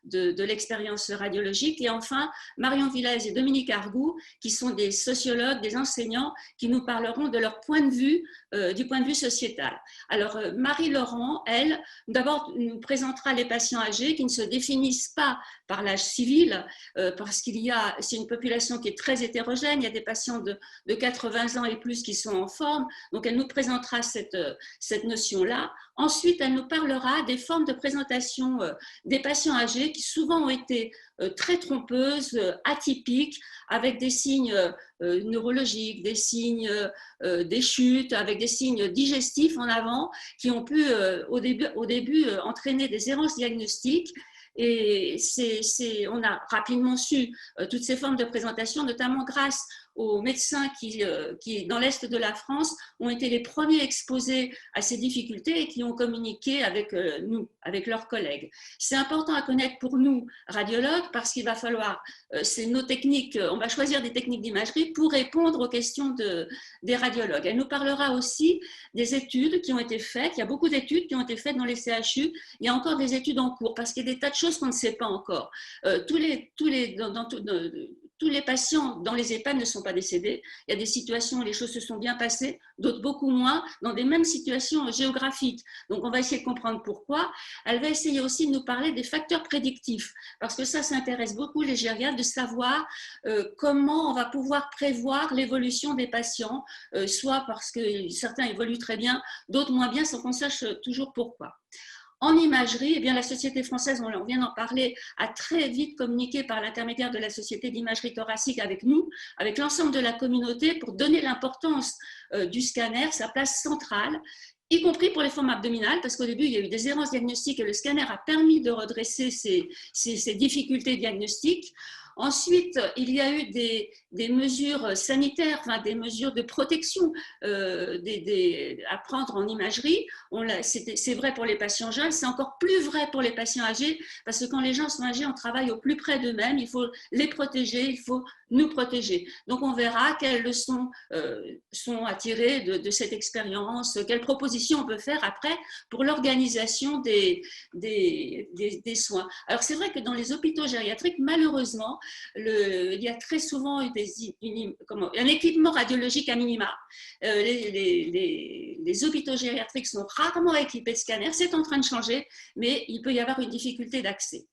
de l'expérience radiologique. Et enfin, Marion Villez et Dominique Argout, qui sont des sociologues, des enseignants, qui nous parleront de leur point de vue, du point de vue sociétal. Alors, Marie-Laurent, elle, d'abord, nous présentera les patients âgés qui ne se définissent pas par l'âge civil, parce c'est une population qui est très hétérogène. Il y a des patients de 80 ans et plus qui sont en forme. Donc, elle nous présentera cette notion-là. Ensuite, elle nous parlera des formes de présentation des patients âgés qui souvent ont été très trompeuses, atypiques, avec des signes neurologiques, des signes des chutes, avec des signes digestifs en avant, qui ont pu au début entraîner des errances diagnostiques. Et on a rapidement su toutes ces formes de présentation, notamment grâce aux médecins qui, dans l'Est de la France, ont été les premiers exposés à ces difficultés et qui ont communiqué avec nous, avec leurs collègues. C'est important à connaître pour nous, radiologues, parce qu'il va falloir, c'est nos techniques, on va choisir des techniques d'imagerie pour répondre aux questions des radiologues. Elle nous parlera aussi des études qui ont été faites. Il y a beaucoup d'études qui ont été faites dans les CHU. Il y a encore des études en cours parce qu'il y a des tas de choses qu'on ne sait pas encore. Tous les patients dans les EHPAD ne sont pas décédés. Il y a des situations où les choses se sont bien passées, d'autres beaucoup moins, dans des mêmes situations géographiques. Donc, on va essayer de comprendre pourquoi. Elle va essayer aussi de nous parler des facteurs prédictifs, parce que ça intéresse beaucoup les gériatres de savoir comment on va pouvoir prévoir l'évolution des patients, soit parce que certains évoluent très bien, d'autres moins bien, sans qu'on sache toujours pourquoi. En imagerie, eh bien, la Société française, on vient d'en parler, a très vite communiqué par l'intermédiaire de la Société d'imagerie thoracique avec nous, avec l'ensemble de la communauté, pour donner l'importance du scanner, sa place centrale, y compris pour les formes abdominales, parce qu'au début, il y a eu des errances diagnostiques et le scanner a permis de redresser ces difficultés diagnostiques. Ensuite, il y a eu des mesures sanitaires, enfin, des mesures de protection à prendre en imagerie. C'est vrai pour les patients jeunes, c'est encore plus vrai pour les patients âgés, parce que quand les gens sont âgés, on travaille au plus près d'eux-mêmes, il faut les protéger, il faut nous protéger. Donc, on verra quelles leçons sont à tirer de cette expérience, quelles propositions on peut faire après pour l'organisation des soins. Alors, c'est vrai que dans les hôpitaux gériatriques, malheureusement, il y a très souvent un équipement radiologique à minima. Les hôpitaux gériatriques sont rarement équipés de scanners. C'est en train de changer, mais il peut y avoir une difficulté d'accès.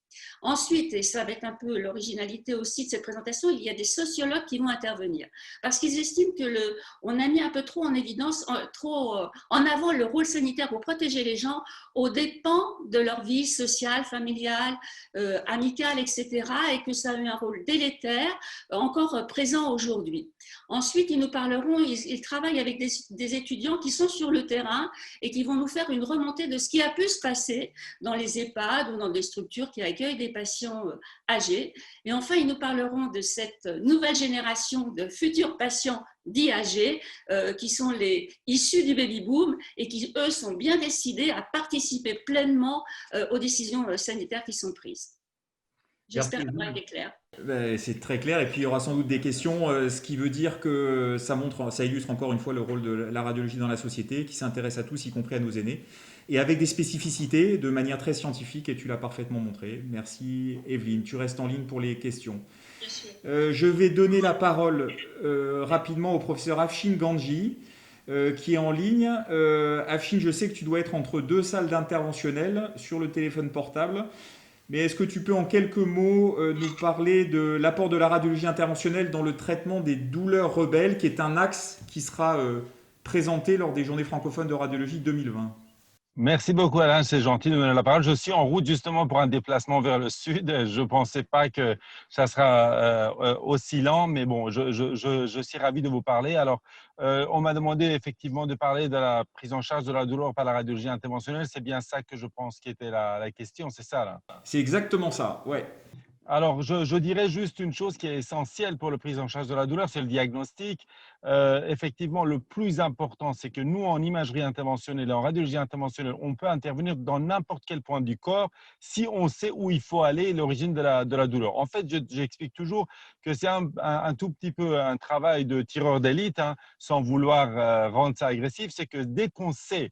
Ensuite, et ça va être un peu l'originalité aussi de cette présentation, il y a des sociologues qui vont intervenir parce qu'ils estiment on a mis un peu trop en évidence, trop en avant le rôle sanitaire pour protéger les gens aux dépens de leur vie sociale, familiale, amicale, etc. et que ça a eu un rôle délétère encore présent aujourd'hui. Ensuite, ils nous parleront, ils travaillent avec des étudiants qui sont sur le terrain et qui vont nous faire une remontée de ce qui a pu se passer dans les EHPAD ou dans des structures qui accueillent des patients âgés. Et enfin, ils nous parleront de cette nouvelle génération de futurs patients dits âgés qui sont issus du baby-boom et qui, eux, sont bien décidés à participer pleinement aux décisions sanitaires qui sont prises. J'espère que ça a été clair. C'est très clair, et puis il y aura sans doute des questions, ce qui veut dire que ça illustre encore une fois le rôle de la radiologie dans la société, qui s'intéresse à tous, y compris à nos aînés, et avec des spécificités de manière très scientifique, et tu l'as parfaitement montré. Merci Evelyne, tu restes en ligne pour les questions. Je vais donner la parole rapidement au professeur Afshin Ganji, qui est en ligne. Afshin, je sais que tu dois être entre deux salles d'interventionnel sur le téléphone portable. Mais est-ce que tu peux en quelques mots nous parler de l'apport de la radiologie interventionnelle dans le traitement des douleurs rebelles, qui est un axe qui sera présenté lors des Journées francophones de radiologie 2020? Merci beaucoup Alain, c'est gentil de me donner la parole. Je suis en route justement pour un déplacement vers le sud. Je ne pensais pas que ça sera aussi lent, mais bon, je suis ravi de vous parler. Alors, on m'a demandé effectivement de parler de la prise en charge de la douleur par la radiologie interventionnelle. C'est bien ça que je pense qui était la question, c'est ça là? C'est exactement ça, ouais. Alors, je dirais juste une chose qui est essentielle pour la prise en charge de la douleur, c'est le diagnostic. Effectivement, le plus important, c'est que nous, en imagerie interventionnelle et en radiologie interventionnelle, on peut intervenir dans n'importe quel point du corps si on sait où il faut aller, l'origine de la douleur. En fait, j'explique toujours que c'est un tout petit peu un travail de tireur d'élite, hein, sans vouloir rendre ça agressif. C'est que dès qu'on sait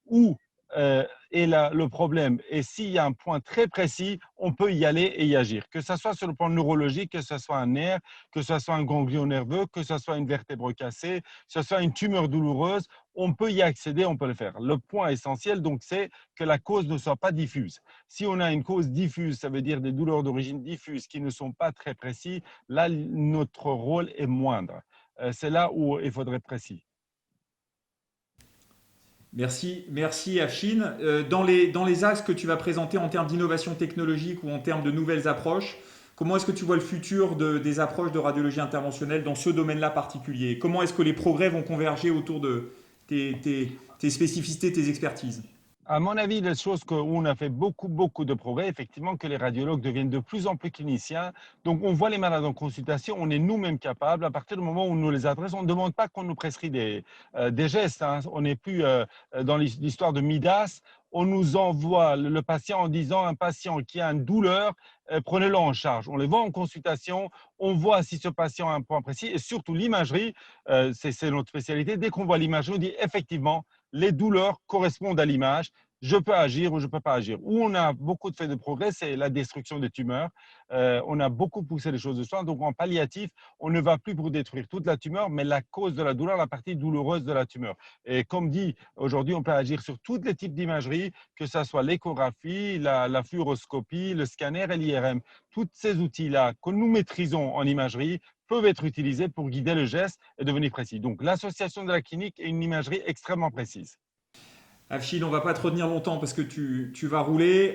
où est le problème, et s'il y a un point très précis, on peut y aller et y agir. Que ce soit sur le plan neurologique, que ce soit un nerf, que ce soit un ganglion nerveux, que ce soit une vertèbre cassée, que ce soit une tumeur douloureuse, on peut y accéder, on peut le faire. Le point essentiel, donc, c'est que la cause ne soit pas diffuse. Si on a une cause diffuse, ça veut dire des douleurs d'origine diffuse qui ne sont pas très précises, là, notre rôle est moindre. C'est là où il faudrait être précis. Merci Afshin. Dans les axes que tu vas présenter en termes d'innovation technologique ou en termes de nouvelles approches, comment est-ce que tu vois le futur des approches de radiologie interventionnelle dans ce domaine-là particulier? Comment est-ce que les progrès vont converger autour de tes spécificités, tes expertises? À mon avis, les choses où on a fait beaucoup de progrès, effectivement, que les radiologues deviennent de plus en plus cliniciens. Donc, on voit les malades en consultation, on est nous-mêmes capables. À partir du moment où nous les adressons, on ne demande pas qu'on nous prescrit des gestes. Hein. On n'est plus dans l'histoire de Midas. On nous envoie le patient en disant un patient qui a une douleur, prenez-le en charge. On les voit en consultation, on voit si ce patient a un point précis et surtout l'imagerie, c'est notre spécialité. Dès qu'on voit l'imagerie, on dit effectivement, les douleurs correspondent à l'image. Je peux agir ou je ne peux pas agir. Où on a beaucoup de faits de progrès, c'est la destruction des tumeurs. On a beaucoup poussé les choses de soin. Donc, en palliatif, on ne va plus pour détruire toute la tumeur, mais la cause de la douleur, la partie douloureuse de la tumeur. Et comme dit, aujourd'hui, on peut agir sur tous les types d'imagerie, que ce soit l'échographie, la fluoroscopie, le scanner et l'IRM. Tous ces outils-là que nous maîtrisons en imagerie peuvent être utilisés pour guider le geste et devenir précis. Donc, l'association de la clinique est une imagerie extrêmement précise. Afshil, on ne va pas te retenir longtemps parce que tu vas rouler.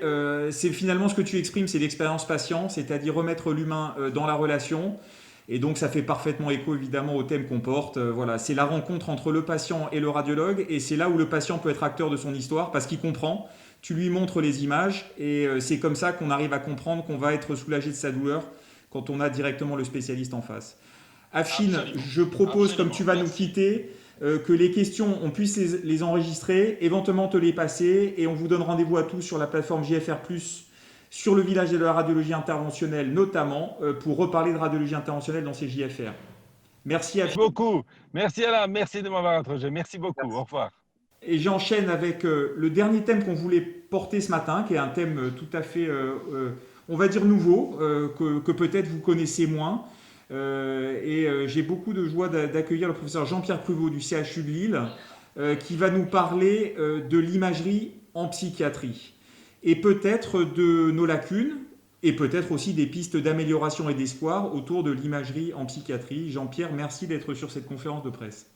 C'est finalement ce que tu exprimes, c'est l'expérience patient, c'est-à-dire remettre l'humain dans la relation. Et donc, ça fait parfaitement écho évidemment au thème qu'on porte. Voilà, c'est la rencontre entre le patient et le radiologue, et c'est là où le patient peut être acteur de son histoire parce qu'il comprend. Tu lui montres les images, et c'est comme ça qu'on arrive à comprendre qu'on va être soulagé de sa douleur quand on a directement le spécialiste en face. Afshin, je propose, comme tu vas nous quitter, que les questions, on puisse les enregistrer, éventuellement te les passer, et on vous donne rendez-vous à tous sur la plateforme JFR+, sur le village de la radiologie interventionnelle notamment, pour reparler de radiologie interventionnelle dans ces JFR. Merci Merci beaucoup. Merci Alain, merci de m'avoir interrogé. Merci beaucoup. Merci. Au revoir. Et j'enchaîne avec le dernier thème qu'on voulait porter ce matin, qui est un thème tout à fait, on va dire nouveau, que peut-être vous connaissez moins. J'ai beaucoup de joie d'accueillir le professeur Jean-Pierre Pruvot du CHU de Lille, qui va nous parler de l'imagerie en psychiatrie et peut-être de nos lacunes et peut-être aussi des pistes d'amélioration et d'espoir autour de l'imagerie en psychiatrie. Jean-Pierre, merci d'être sur cette conférence de presse.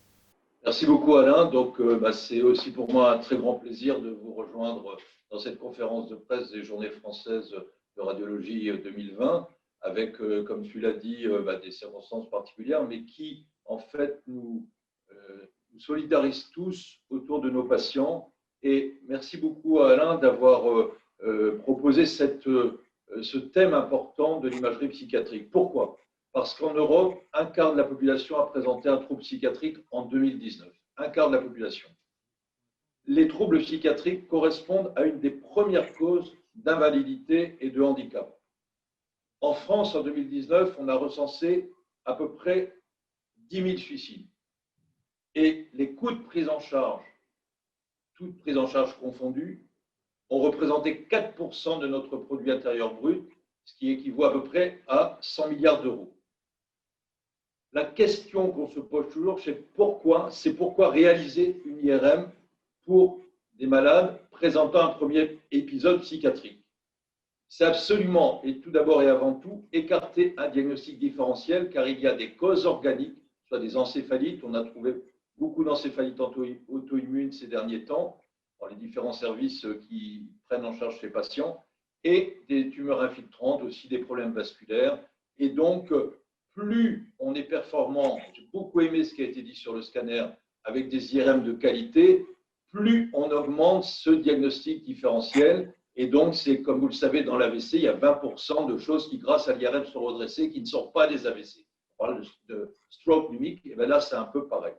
Merci beaucoup Alain. Donc, c'est aussi pour moi un très grand plaisir de vous rejoindre dans cette conférence de presse des Journées françaises de radiologie 2020. Avec, comme tu l'as dit, des circonstances particulières, mais qui, en fait, nous solidarisent tous autour de nos patients. Et merci beaucoup à Alain d'avoir proposé ce thème important de l'imagerie psychiatrique. Pourquoi ? Parce qu'en Europe, un quart de la population a présenté un trouble psychiatrique en 2019. Un quart de la population. Les troubles psychiatriques correspondent à une des premières causes d'invalidité et de handicap. En France, en 2019, on a recensé à peu près 10 000 suicides. Et les coûts de prise en charge, toutes prises en charge confondues, ont représenté 4% de notre produit intérieur brut, ce qui équivaut à peu près à 100 milliards d'euros. La question qu'on se pose toujours, c'est pourquoi réaliser une IRM pour des malades présentant un premier épisode psychiatrique. C'est absolument, et tout d'abord et avant tout, écarter un diagnostic différentiel, car il y a des causes organiques, soit des encéphalites. On a trouvé beaucoup d'encéphalites auto-immunes ces derniers temps, dans les différents services qui prennent en charge ces patients, et des tumeurs infiltrantes, aussi des problèmes vasculaires. Et donc, plus on est performant, j'ai beaucoup aimé ce qui a été dit sur le scanner, avec des IRM de qualité, plus on augmente ce diagnostic différentiel. Et donc, c'est comme vous le savez, dans l'AVC, il y a 20% de choses qui, grâce à l'IRM, sont redressées, qui ne sont pas des AVC. On parle de stroke mimique, et bien là, c'est un peu pareil.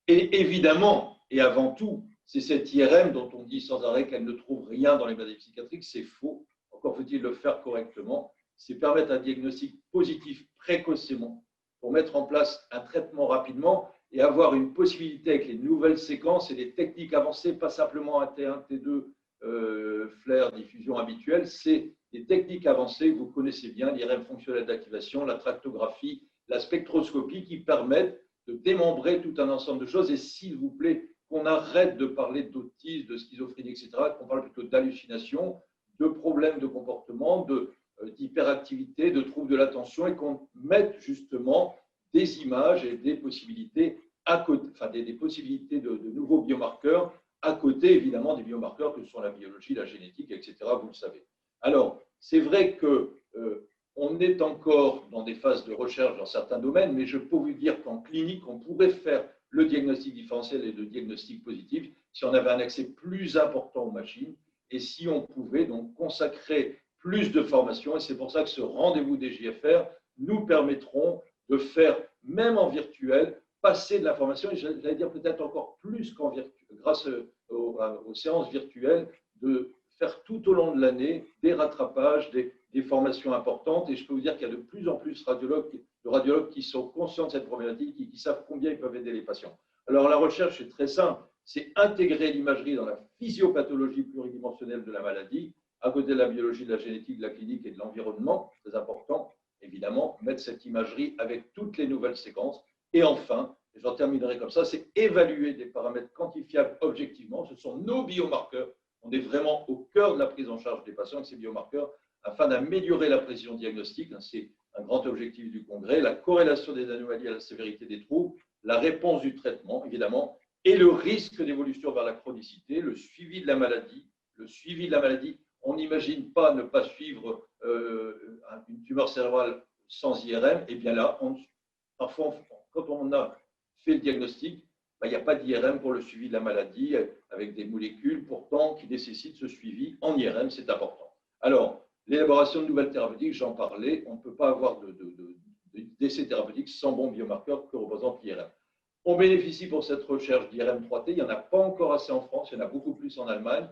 Et évidemment, et avant tout, c'est cette IRM dont on dit sans arrêt qu'elle ne trouve rien dans les maladies psychiatriques. C'est faux. Encore faut-il le faire correctement. C'est permettre un diagnostic positif précocement pour mettre en place un traitement rapidement et avoir une possibilité avec les nouvelles séquences et les techniques avancées, pas simplement un T1, T2, flair, diffusion habituelle, c'est des techniques avancées que vous connaissez bien, l'IRM fonctionnelle d'activation, la tractographie, la spectroscopie qui permettent de démembrer tout un ensemble de choses. Et s'il vous plaît, qu'on arrête de parler d'autisme, de schizophrénie, etc., qu'on parle plutôt d'hallucination, de problèmes de comportement, d'hyperactivité, de troubles de l'attention, et qu'on mette justement des images et des possibilités à côté, enfin des possibilités de nouveaux biomarqueurs à côté, évidemment, des biomarqueurs que sont la biologie, la génétique, etc., vous le savez. Alors, c'est vrai qu'on est encore dans des phases de recherche dans certains domaines, mais je peux vous dire qu'en clinique, on pourrait faire le diagnostic différentiel et le diagnostic positif, si on avait un accès plus important aux machines et si on pouvait donc consacrer plus de formation. Et c'est pour ça que ce rendez-vous des JFR nous permettront de faire, même en virtuel, passer de la formation, et j'allais dire peut-être encore plus qu'en virtuel, grâce aux séances virtuelles, de faire tout au long de l'année des rattrapages, des formations importantes. Et je peux vous dire qu'il y a de plus en plus de radiologues qui sont conscients de cette problématique et qui savent combien ils peuvent aider les patients. Alors la recherche est très simple, c'est intégrer l'imagerie dans la physiopathologie pluridimensionnelle de la maladie, à côté de la biologie, de la génétique, de la clinique et de l'environnement, très important, évidemment, mettre cette imagerie avec toutes les nouvelles séquences. Et enfin, et j'en terminerai comme ça, c'est évaluer des paramètres quantifiables objectivement. Ce sont nos biomarqueurs. On est vraiment au cœur de la prise en charge des patients avec ces biomarqueurs afin d'améliorer la précision diagnostique. C'est un grand objectif du congrès. La corrélation des anomalies à la sévérité des troubles, la réponse du traitement, évidemment, et le risque d'évolution vers la chronicité, le suivi de la maladie. Le suivi de la maladie, on n'imagine pas ne pas suivre une tumeur cérébrale sans IRM. Et bien là, parfois, quand on a fait le diagnostic, il n'y a pas d'IRM pour le suivi de la maladie avec des molécules pourtant qui nécessitent ce suivi en IRM, c'est important. Alors, l'élaboration de nouvelles thérapeutiques, j'en parlais, on ne peut pas avoir d'essais thérapeutiques sans bons biomarqueurs que représente l'IRM. On bénéficie pour cette recherche d'IRM 3T, il n'y en a pas encore assez en France, il y en a beaucoup plus en Allemagne.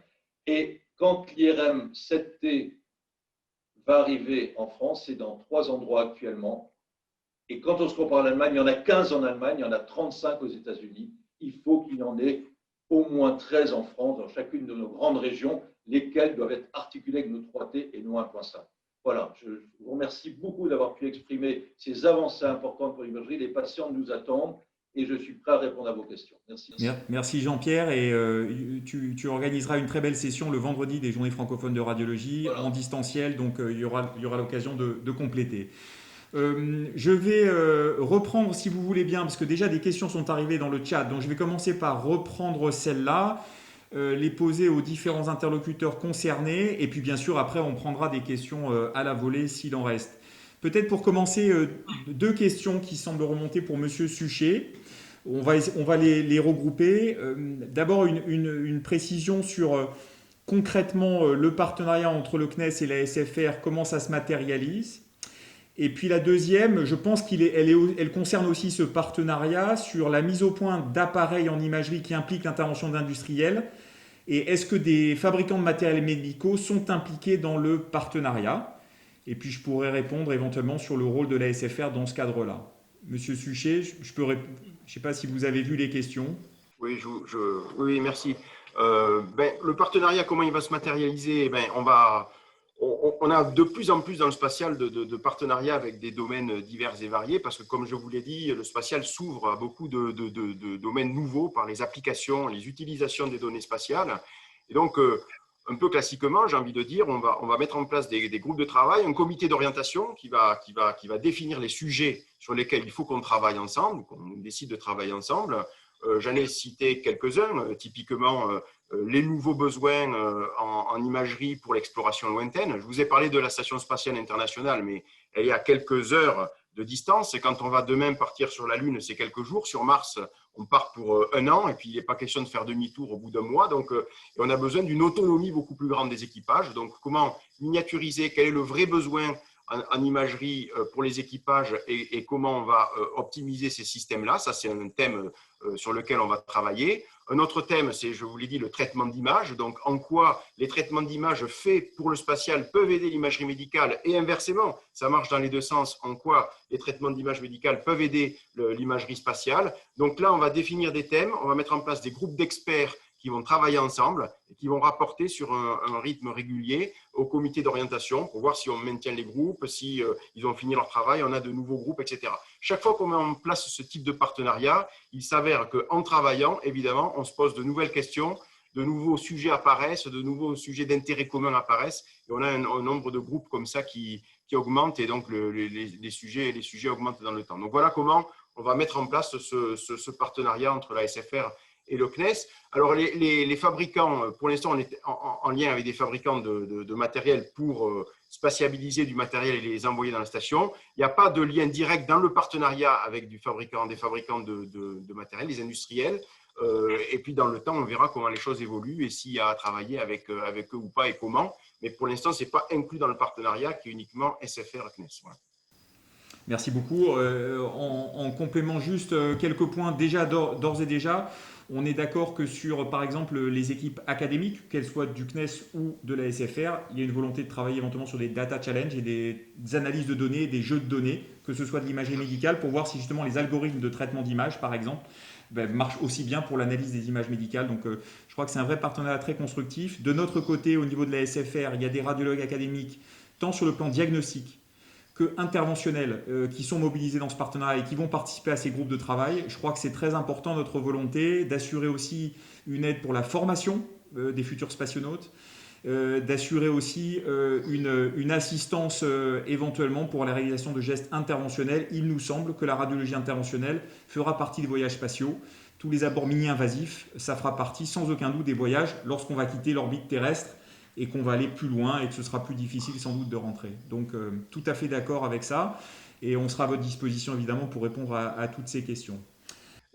Et quand l'IRM 7T va arriver en France, c'est dans 3 endroits actuellement. Et quand on se compare à l'Allemagne, il y en a 15 en Allemagne, il y en a 35 aux États-Unis. Il faut qu'il y en ait au moins 13 en France, dans chacune de nos grandes régions, lesquelles doivent être articulées avec nos 3T et nos 1.5. Voilà, je vous remercie beaucoup d'avoir pu exprimer ces avancées importantes pour l'imagerie. Les patients nous attendent et je suis prêt à répondre à vos questions. Merci. Merci Jean-Pierre. Et tu organiseras une très belle session le vendredi des Journées francophones de radiologie en distanciel, donc il y aura l'occasion de compléter. Je vais reprendre, si vous voulez bien, parce que déjà des questions sont arrivées dans le chat, donc je vais commencer par reprendre celles-là, les poser aux différents interlocuteurs concernés, et puis bien sûr après on prendra des questions à la volée s'il en reste. Peut-être pour commencer, 2 questions qui semblent remonter pour Monsieur Suchet. On va les regrouper. D'abord une précision sur concrètement le partenariat entre le CNES et la SFR, comment ça se matérialise. Et puis la deuxième, je pense qu'elle concerne aussi ce partenariat sur la mise au point d'appareils en imagerie qui impliquent l'intervention d'industriels. Et est-ce que des fabricants de matériels médicaux sont impliqués dans le partenariat? Et puis je pourrais répondre éventuellement sur le rôle de la SFR dans ce cadre-là. Monsieur Suchet, je ne sais pas si vous avez vu les questions. Oui, oui, merci. Le partenariat, comment il va se matérialiser? On a de plus en plus dans le spatial de partenariats avec des domaines divers et variés parce que, comme je vous l'ai dit, le spatial s'ouvre à beaucoup de domaines nouveaux par les applications, les utilisations des données spatiales. Et donc, un peu classiquement, j'ai envie de dire, on va mettre en place des groupes de travail, un comité d'orientation qui va définir les sujets sur lesquels il faut qu'on travaille ensemble, qu'on décide de travailler ensemble. J'en ai cité quelques-uns, typiquement les nouveaux besoins en imagerie pour l'exploration lointaine. Je vous ai parlé de la Station spatiale internationale, mais elle est à quelques heures de distance. Et quand on va demain partir sur la Lune, c'est quelques jours. Sur Mars, on part pour 1 an. Et puis, il n'est pas question de faire demi-tour au bout d'1 mois. Donc, on a besoin d'une autonomie beaucoup plus grande des équipages. Donc, comment miniaturiser? Quel est le vrai besoin en imagerie pour les équipages et comment on va optimiser ces systèmes-là? Ça, c'est un thème sur lequel on va travailler. Un autre thème, c'est, je vous l'ai dit, le traitement d'image. Donc, en quoi les traitements d'image faits pour le spatial peuvent aider l'imagerie médicale et inversement, ça marche dans les 2 sens. En quoi les traitements d'image médicale peuvent aider l'imagerie spatiale. Donc là, on va définir des thèmes, on va mettre en place des groupes d'experts qui vont travailler ensemble et qui vont rapporter sur un rythme régulier au comité d'orientation pour voir si on maintient les groupes, si ils ont fini leur travail, on a de nouveaux groupes, etc. Chaque fois qu'on met en place ce type de partenariat, il s'avère qu'en travaillant, évidemment, on se pose de nouvelles questions, de nouveaux sujets apparaissent, de nouveaux sujets d'intérêt commun apparaissent et on a un nombre de groupes comme ça qui augmente et donc les sujets augmentent dans le temps. Donc voilà comment on va mettre en place ce partenariat entre la SFR et le CNES. Alors, les fabricants, pour l'instant, on est en lien avec des fabricants de matériel pour spatiabiliser du matériel et les envoyer dans la station. Il n'y a pas de lien direct dans le partenariat avec des fabricants de matériel, des industriels. Et puis, dans le temps, on verra comment les choses évoluent et s'il y a à travailler avec eux ou pas et comment. Mais pour l'instant, ce n'est pas inclus dans le partenariat qui est uniquement SFR-CNES. Voilà. Merci beaucoup. En complément, juste quelques points. Déjà, d'ores et déjà, on est d'accord que sur, par exemple, les équipes académiques, qu'elles soient du CNES ou de la SFR, il y a une volonté de travailler éventuellement sur des data challenges et des analyses de données, des jeux de données, que ce soit de l'imagerie médicale, pour voir si justement les algorithmes de traitement d'images, par exemple, marchent aussi bien pour l'analyse des images médicales. Donc, je crois que c'est un vrai partenariat très constructif. De notre côté, au niveau de la SFR, il y a des radiologues académiques, tant sur le plan diagnostique que interventionnels qui sont mobilisés dans ce partenariat et qui vont participer à ces groupes de travail. Je crois que c'est très important, notre volonté d'assurer aussi une aide pour la formation des futurs spationautes, d'assurer aussi une assistance éventuellement pour la réalisation de gestes interventionnels. Il nous semble que la radiologie interventionnelle fera partie des voyages spatiaux. Tous les abords mini-invasifs, ça fera partie sans aucun doute des voyages lorsqu'on va quitter l'orbite terrestre et qu'on va aller plus loin et que ce sera plus difficile sans doute de rentrer. Donc tout à fait d'accord avec ça et on sera à votre disposition évidemment pour répondre à toutes ces questions.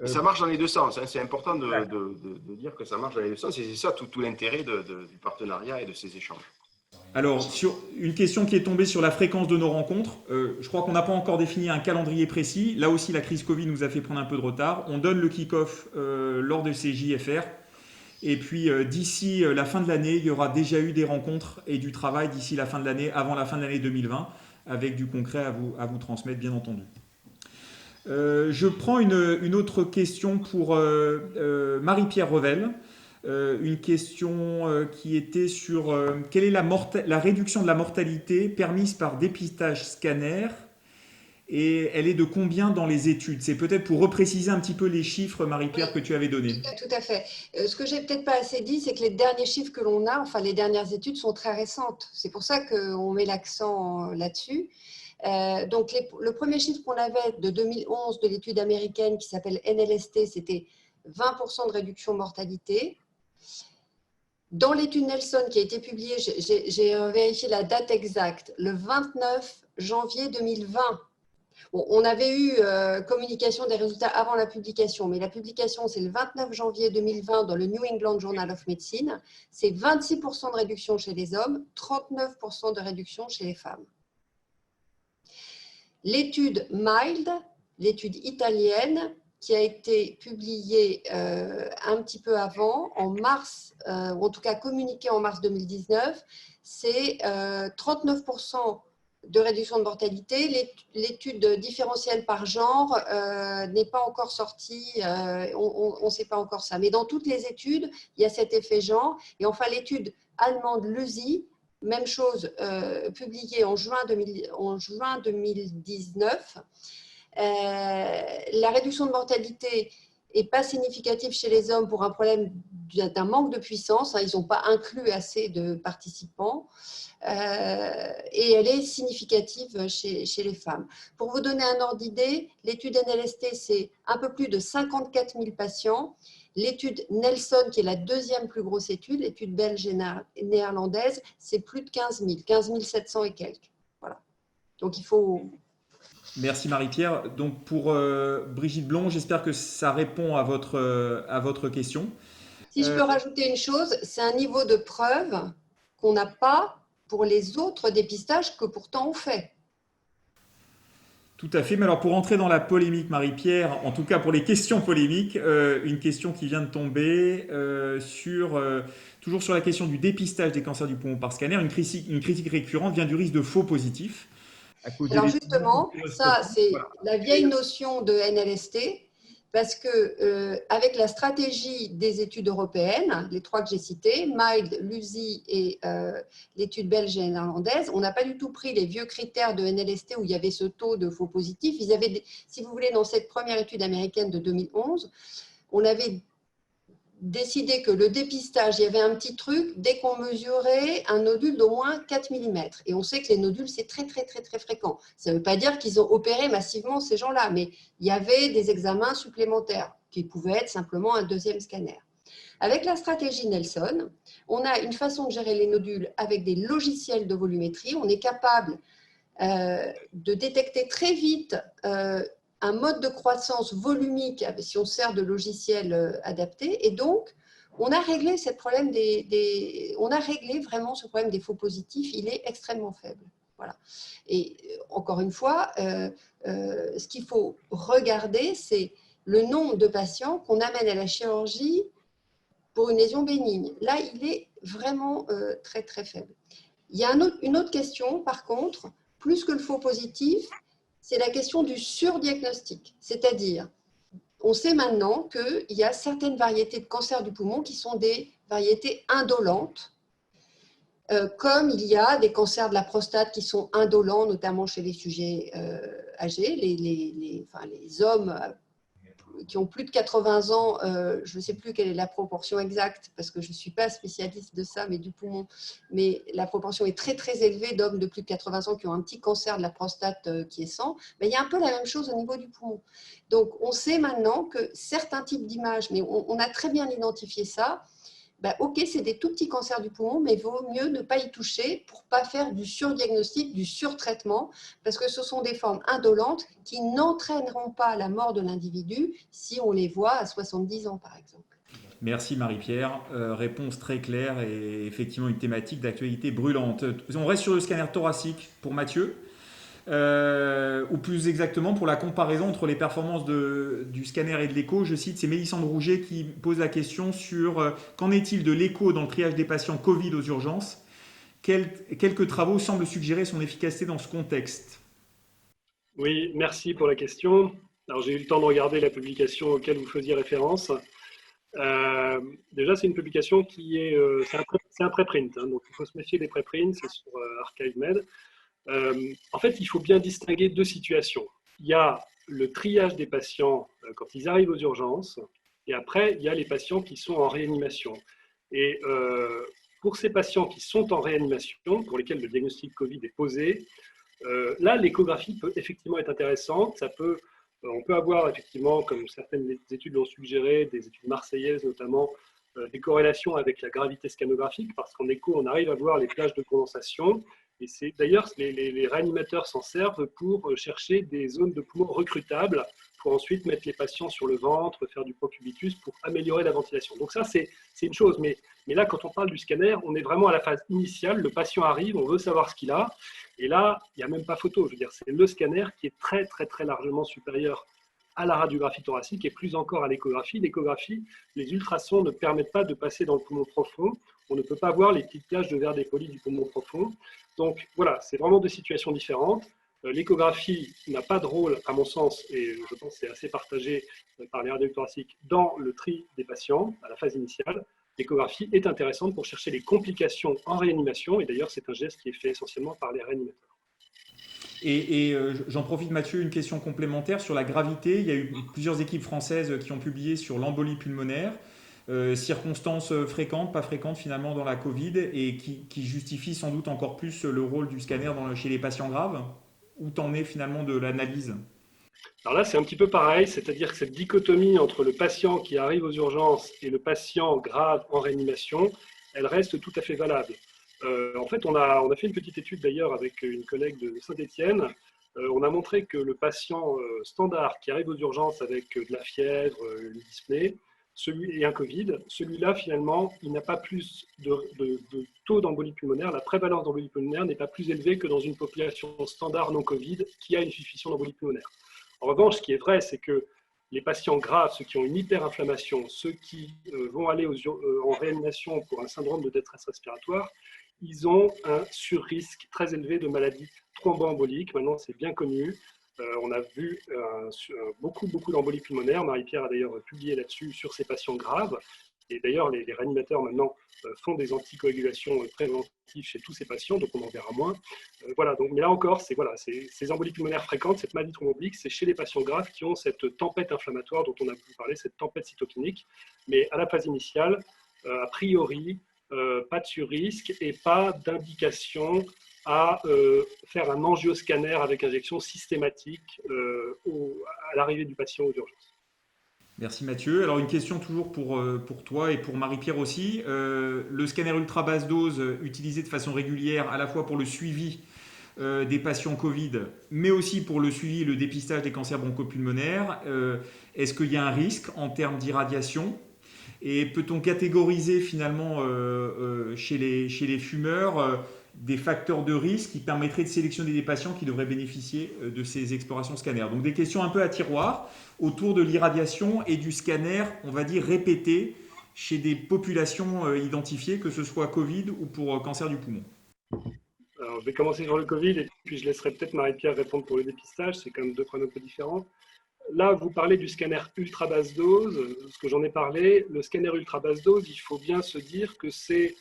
Ça marche dans les deux sens, hein. C'est important de dire que ça marche dans les deux sens et c'est ça tout l'intérêt du partenariat et de ces échanges. Alors, sur une question qui est tombée sur la fréquence de nos rencontres, je crois qu'on n'a pas encore défini un calendrier précis. Là aussi, la crise Covid nous a fait prendre un peu de retard. On donne le kick-off lors de ces JFR. Et puis d'ici la fin de l'année, il y aura déjà eu des rencontres et du travail d'ici la fin de l'année, avant la fin de l'année 2020, avec du concret à vous transmettre, bien entendu. Je prends une autre question pour Marie-Pierre Revel. Une question qui était sur quelle est la réduction de la mortalité permise par dépistage scanner et elle est de combien dans les études? C'est peut-être pour repréciser un petit peu les chiffres, Marie-Pierre, que tu avais donnés. Tout à fait. Ce que j'ai peut-être pas assez dit, c'est que les derniers chiffres que l'on a, enfin les dernières études sont très récentes. C'est pour ça qu'on met l'accent là-dessus. Donc le premier chiffre qu'on avait de 2011 de l'étude américaine qui s'appelle NLST, c'était 20% de réduction de mortalité. Dans l'étude Nelson qui a été publiée, j'ai vérifié la date exacte, le 29 janvier 2020. Bon, on avait eu communication des résultats avant la publication, mais la publication, c'est le 29 janvier 2020 dans le New England Journal of Medicine. C'est 26% de réduction chez les hommes, 39% de réduction chez les femmes. L'étude MILD, l'étude italienne, qui a été publiée un petit peu avant, en mars, ou en tout cas communiquée en mars 2019, c'est 39% de réduction de mortalité. L'étude différentielle par genre n'est pas encore sortie, on ne sait pas encore ça. Mais dans toutes les études, il y a cet effet genre. Et enfin, l'étude allemande LUSI, même chose, publiée en juin 2019. La réduction de mortalité n'est pas significative chez les hommes pour un problème d'un manque de puissance. Ils n'ont pas inclus assez de participants. Et elle est significative chez les femmes. Pour vous donner un ordre d'idée, l'étude NLST, c'est un peu plus de 54 000 patients. L'étude Nelson, qui est la deuxième plus grosse étude, l'étude belge et néerlandaise, c'est plus de 15 000, 15 700 et quelques. Voilà. Donc il faut... Merci Marie-Pierre. Donc pour Brigitte Blond, j'espère que ça répond à votre question. Si je peux rajouter une chose, c'est un niveau de preuve qu'on n'a pas pour les autres dépistages que pourtant on fait. Tout à fait. Mais alors pour entrer dans la polémique, Marie-Pierre, en tout cas pour les questions polémiques, une question qui vient de tomber toujours sur la question du dépistage des cancers du poumon par scanner. Une critique récurrente vient du risque de faux positifs. Alors justement, ça c'est la vieille notion de NLST, parce que avec la stratégie des études européennes, les trois que j'ai citées, MILD, LUSI et l'étude belge et néerlandaise, on n'a pas du tout pris les vieux critères de NLST où il y avait ce taux de faux positifs. Ils avaient, si vous voulez, dans cette première étude américaine de 2011, on avait décidé que le dépistage, il y avait un petit truc, dès qu'on mesurait un nodule d'au moins 4 mm. Et on sait que les nodules, c'est très, très, très, très fréquent. Ça ne veut pas dire qu'ils ont opéré massivement ces gens-là, mais il y avait des examens supplémentaires qui pouvait être simplement un deuxième scanner. Avec la stratégie Nelson, on a une façon de gérer les nodules avec des logiciels de volumétrie. On est capable de détecter très vite un mode de croissance volumique si on sert de logiciels adaptés. Et donc, on a réglé on a réglé vraiment ce problème des faux positifs. Il est extrêmement faible. Voilà. Et encore une fois, ce qu'il faut regarder, c'est le nombre de patients qu'on amène à la chirurgie pour une lésion bénigne. Là, il est vraiment très, très faible. Il y a une autre question, par contre, plus que le faux positif, c'est la question du surdiagnostic. C'est-à-dire, on sait maintenant qu'il y a certaines variétés de cancer du poumon qui sont des variétés indolentes, comme il y a des cancers de la prostate qui sont indolents, notamment chez les sujets âgés, les hommes qui ont plus de 80 ans, je ne sais plus quelle est la proportion exacte, parce que je ne suis pas spécialiste de ça, mais du poumon, mais la proportion est très très élevée d'hommes de plus de 80 ans qui ont un petit cancer de la prostate qui est 100, mais il y a un peu la même chose au niveau du poumon. Donc on sait maintenant que certains types d'images, mais on a très bien identifié ça, ok, c'est des tout petits cancers du poumon, mais il vaut mieux ne pas y toucher pour ne pas faire du surdiagnostic, du surtraitement, parce que ce sont des formes indolentes qui n'entraîneront pas la mort de l'individu si on les voit à 70 ans, par exemple. Merci Marie-Pierre. Réponse très claire et effectivement une thématique d'actualité brûlante. On reste sur le scanner thoracique pour Mathieu. Ou plus exactement pour la comparaison entre les performances du scanner et de l'écho. Je cite, c'est Mélissandre Rouget qui pose la question sur qu'en est-il de l'écho dans le triage des patients Covid aux urgences. Quelques travaux semblent suggérer son efficacité dans ce contexte. Oui, merci pour la question. Alors, j'ai eu le temps de regarder la publication auquel vous faisiez référence. Déjà, c'est une publication qui est... c'est un préprint, hein, donc il faut se méfier des préprints, c'est sur ArchiveMed. En fait, il faut bien distinguer deux situations. Il y a le triage des patients quand ils arrivent aux urgences, et après, il y a les patients qui sont en réanimation. Et pour ces patients qui sont en réanimation, pour lesquels le diagnostic Covid est posé, là, l'échographie peut effectivement être intéressante. On peut avoir effectivement, comme certaines études l'ont suggéré, des études marseillaises notamment, des corrélations avec la gravité scanographique, parce qu'en écho, on arrive à voir les plages de condensation. Et c'est d'ailleurs, les réanimateurs s'en servent pour chercher des zones de poumon recrutables, pour ensuite mettre les patients sur le ventre, faire du procubitus pour améliorer la ventilation. Donc ça, c'est une chose. Mais là, quand on parle du scanner, on est vraiment à la phase initiale. Le patient arrive, on veut savoir ce qu'il a. Et là, il n'y a même pas photo. Je veux dire, c'est le scanner qui est très, très, très largement supérieur à la radiographie thoracique et plus encore à l'échographie. L'échographie, les ultrasons ne permettent pas de passer dans le poumon profond. On ne peut pas voir les petites plages de verre dépoli du poumon profond. Donc voilà, c'est vraiment deux situations différentes. L'échographie n'a pas de rôle, à mon sens, et je pense que c'est assez partagé par les radiologues thoraciques, dans le tri des patients à la phase initiale. L'échographie est intéressante pour chercher les complications en réanimation, et d'ailleurs c'est un geste qui est fait essentiellement par les réanimateurs. Et j'en profite Mathieu, une question complémentaire sur la gravité. Il y a eu plusieurs équipes françaises qui ont publié sur l'embolie pulmonaire, circonstances fréquentes, pas fréquentes finalement dans la Covid, et qui justifient sans doute encore plus le rôle du scanner chez les patients graves. Où t'en es finalement de l'analyse ? Alors là, c'est un petit peu pareil, c'est-à-dire que cette dichotomie entre le patient qui arrive aux urgences et le patient grave en réanimation, elle reste tout à fait valable. En fait, on a fait une petite étude d'ailleurs avec une collègue de Saint-Étienne. On a montré que le patient standard qui arrive aux urgences avec de la fièvre, une dyspnée, et un Covid, celui-là, finalement, il n'a pas plus de taux d'embolie pulmonaire. La prévalence d'embolie pulmonaire n'est pas plus élevée que dans une population standard non Covid qui a une suspicion d'embolie pulmonaire. En revanche, ce qui est vrai, c'est que les patients graves, ceux qui ont une hyperinflammation, ceux qui vont aller en réanimation pour un syndrome de détresse respiratoire, ils ont un surrisque très élevé de maladies thromboemboliques. Maintenant, c'est bien connu. On a vu beaucoup d'embolies pulmonaires. Marie-Pierre a d'ailleurs publié là-dessus sur ces patients graves. Et d'ailleurs, les réanimateurs maintenant font des anticoagulations préventives chez tous ces patients, donc on en verra moins. Voilà, donc, mais là encore, ces embolies pulmonaires fréquentes, cette maladie thromboembolique, c'est chez les patients graves qui ont cette tempête inflammatoire dont on a parlé, cette tempête cytokinique. Mais à la phase initiale, a priori, pas de surrisque et pas d'indication à faire un angioscanner avec injection systématique à l'arrivée du patient aux urgences. Merci Mathieu. Alors une question toujours pour toi et pour Marie-Pierre aussi. Le scanner ultra basse dose utilisé de façon régulière à la fois pour le suivi des patients Covid, mais aussi pour le suivi et le dépistage des cancers bronchopulmonaires, est-ce qu'il y a un risque en termes d'irradiation? Et peut-on catégoriser finalement chez les fumeurs des facteurs de risque qui permettraient de sélectionner des patients qui devraient bénéficier de ces explorations scanners? Donc des questions un peu à tiroir autour de l'irradiation et du scanner, on va dire répété, chez des populations identifiées, que ce soit Covid ou pour cancer du poumon. Alors, je vais commencer sur le Covid et puis je laisserai peut-être Marie-Pierre répondre pour le dépistage. C'est quand même deux points un peu différents. Là, vous parlez du scanner ultra basse dose. Ce que j'en ai parlé, le scanner ultra basse dose, il faut bien se dire que c'est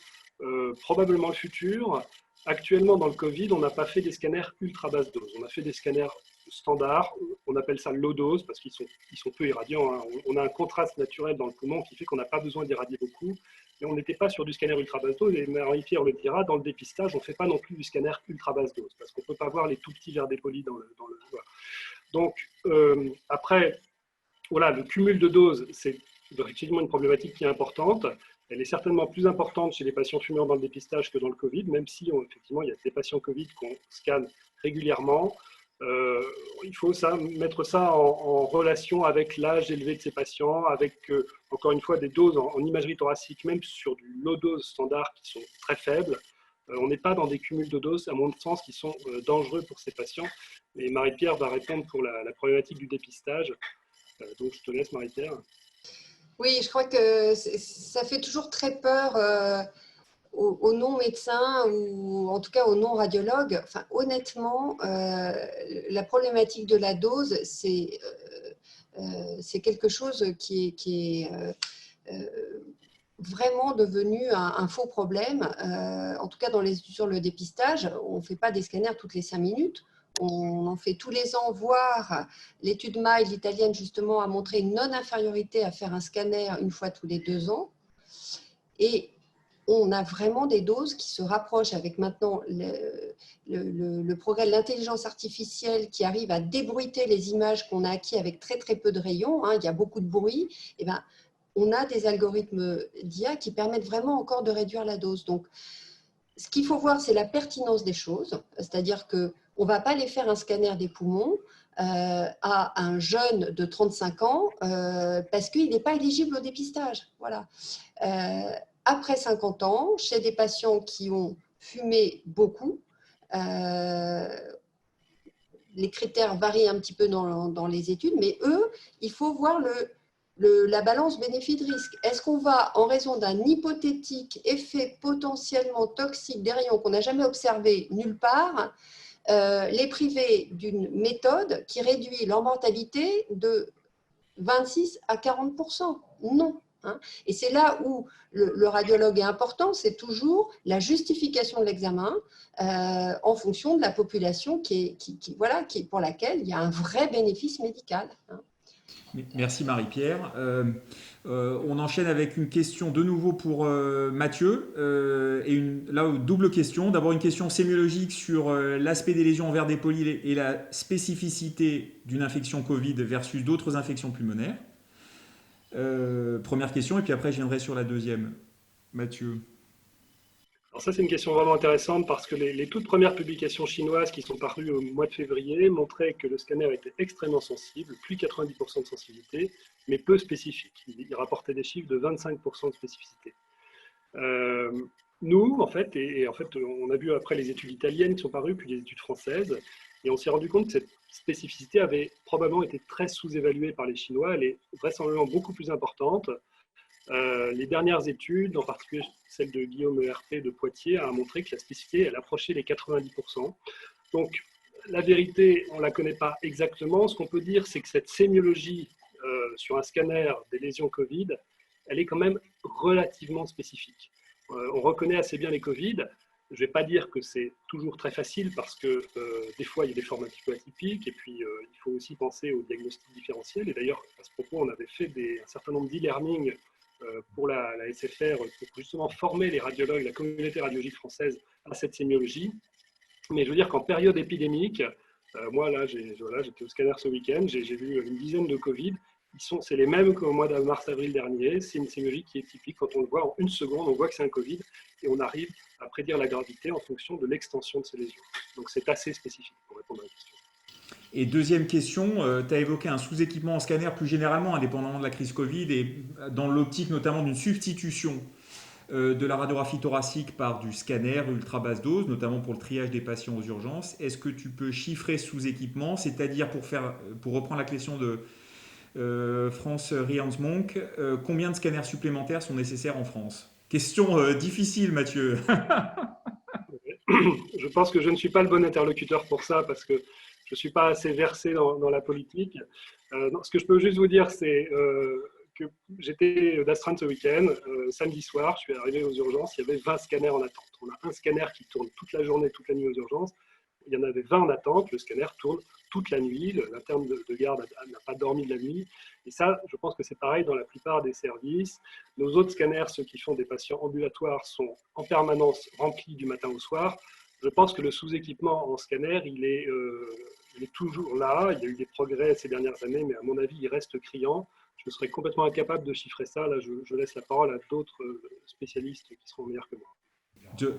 probablement le futur. Actuellement, dans le Covid, on n'a pas fait des scanners ultra basse dose. On a fait des scanners standards. On appelle ça low dose parce qu'ils sont peu irradiants, hein. On a un contraste naturel dans le poumon qui fait qu'on n'a pas besoin d'irradier beaucoup. Mais on n'était pas sur du scanner ultra basse dose. Et Marie-Pierre le dira, dans le dépistage, on ne fait pas non plus du scanner ultra basse dose parce qu'on ne peut pas voir les tout petits verres dépolis dans le voilà. Donc, après, voilà, le cumul de doses, c'est effectivement une problématique qui est importante. Elle est certainement plus importante chez les patients fumeurs dans le dépistage que dans le Covid, même si effectivement il y a des patients Covid qu'on scanne régulièrement. Il faut mettre ça en relation avec l'âge élevé de ces patients, avec encore une fois des doses en imagerie thoracique, même sur du low dose standard qui sont très faibles. On n'est pas dans des cumuls de doses, à mon sens, qui sont dangereux pour ces patients. Et Marie-Pierre va répondre pour la problématique du dépistage. Donc, je te laisse, Marie-Pierre. Oui, je crois que ça fait toujours très peur aux non-médecins ou en tout cas aux non-radiologues. Enfin, honnêtement, la problématique de la dose, c'est quelque chose qui est vraiment devenu un faux problème. En tout cas, sur le dépistage, on ne fait pas des scanners toutes les 5 minutes. On en fait tous les ans, voire l'étude MILE italienne justement a montré une non-infériorité à faire un scanner une fois tous les 2 ans. Et on a vraiment des doses qui se rapprochent avec maintenant le progrès de l'intelligence artificielle qui arrive à débruiter les images qu'on a acquis avec très très peu de rayons. Il y a beaucoup de bruit. Et ben, on a des algorithmes d'IA qui permettent vraiment encore de réduire la dose. Donc, ce qu'il faut voir, c'est la pertinence des choses, c'est-à-dire qu'on ne va pas aller faire un scanner des poumons à un jeune de 35 ans parce qu'il n'est pas éligible au dépistage. Voilà. Après 50 ans, chez des patients qui ont fumé beaucoup, les critères varient un petit peu dans les études, mais eux, il faut voir la balance bénéfice-risque. Est-ce qu'on va, en raison d'un hypothétique effet potentiellement toxique des rayons qu'on n'a jamais observé nulle part, les priver d'une méthode qui réduit leur mortalité de 26 à 40%? Non. Et c'est là où le radiologue est important, c'est toujours la justification de l'examen en fonction de la population pour laquelle il y a un vrai bénéfice médical. Merci Marie-Pierre. On enchaîne avec une question de nouveau pour Mathieu. Double question. D'abord une question sémiologique sur l'aspect des lésions en verre dépoli et la spécificité d'une infection Covid versus d'autres infections pulmonaires. Première question, et puis après je viendrai sur la deuxième. Mathieu. Alors ça, c'est une question vraiment intéressante parce que les toutes premières publications chinoises qui sont parues au mois de février montraient que le scanner était extrêmement sensible, plus 90% de sensibilité, mais peu spécifique. Il rapportait des chiffres de 25% de spécificité. Nous, en fait, on a vu après les études italiennes qui sont parues, puis les études françaises, et on s'est rendu compte que cette spécificité avait probablement été très sous-évaluée par les Chinois. Elle est vraisemblablement beaucoup plus importante. Les dernières études, en particulier celle de Guillaume ERP de Poitiers, a montré que la spécificité, elle approchait les 90%. Donc, la vérité, on ne la connaît pas exactement. Ce qu'on peut dire, c'est que cette sémiologie sur un scanner des lésions Covid, elle est quand même relativement spécifique. On reconnaît assez bien les Covid. Je ne vais pas dire que c'est toujours très facile parce que des fois, il y a des formes un petit peu atypiques et puis il faut aussi penser au diagnostic différentiel. Et d'ailleurs, à ce propos, on avait fait un certain nombre d'e-learning pour la SFR pour justement former les radiologues, la communauté radiologique française à cette sémiologie. Mais je veux dire qu'en période épidémique, moi là, j'étais au scanner ce week-end, j'ai vu une dizaine de Covid. c'est les mêmes qu'au mois de mars-avril dernier. C'est une sémiologie qui est typique. Quand on le voit en une seconde, on voit que c'est un Covid et on arrive à prédire la gravité en fonction de l'extension de ces lésions. Donc c'est assez spécifique pour répondre à la question. Et deuxième question, tu as évoqué un sous-équipement en scanner plus généralement, indépendamment de la crise Covid, et dans l'optique notamment d'une substitution de la radiographie thoracique par du scanner ultra basse dose, notamment pour le triage des patients aux urgences. Est-ce que tu peux chiffrer ce sous-équipement, c'est-à-dire pour reprendre la question de France Riansmonk, combien de scanners supplémentaires sont nécessaires en France? Question difficile, Mathieu. Je pense que je ne suis pas le bon interlocuteur pour ça parce que je ne suis pas assez versé dans la politique. Ce que je peux juste vous dire, c'est que j'étais d'astreinte ce week-end. Samedi soir, je suis arrivé aux urgences, il y avait 20 scanners en attente. On a un scanner qui tourne toute la journée, toute la nuit aux urgences. Il y en avait 20 en attente, le scanner tourne toute la nuit, l'interne de garde n'a pas dormi de la nuit. Et ça, je pense que c'est pareil dans la plupart des services. Nos autres scanners, ceux qui font des patients ambulatoires, sont en permanence remplis du matin au soir. Je pense que le sous-équipement en scanner, il est toujours là. Il y a eu des progrès ces dernières années, mais à mon avis, il reste criant. Je serais complètement incapable de chiffrer ça. Là, je laisse la parole à d'autres spécialistes qui seront meilleurs que moi.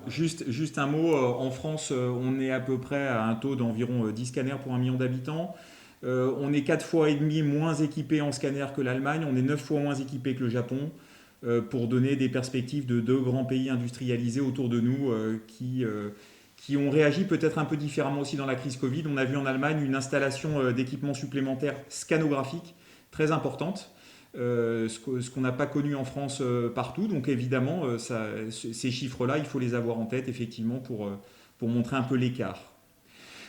Juste un mot, en France, on est à peu près à un taux d'environ 10 scanners pour 1 million d'habitants. On est 4,5 fois moins équipé en scanner que l'Allemagne, on est 9 fois moins équipé que le Japon, pour donner des perspectives de deux grands pays industrialisés autour de nous qui ont réagi peut-être un peu différemment aussi dans la crise Covid. On a vu en Allemagne une installation d'équipements supplémentaires scanographiques très importante. Ce qu'on n'a pas connu en France partout. Donc évidemment, ces chiffres-là, il faut les avoir en tête effectivement pour montrer un peu l'écart.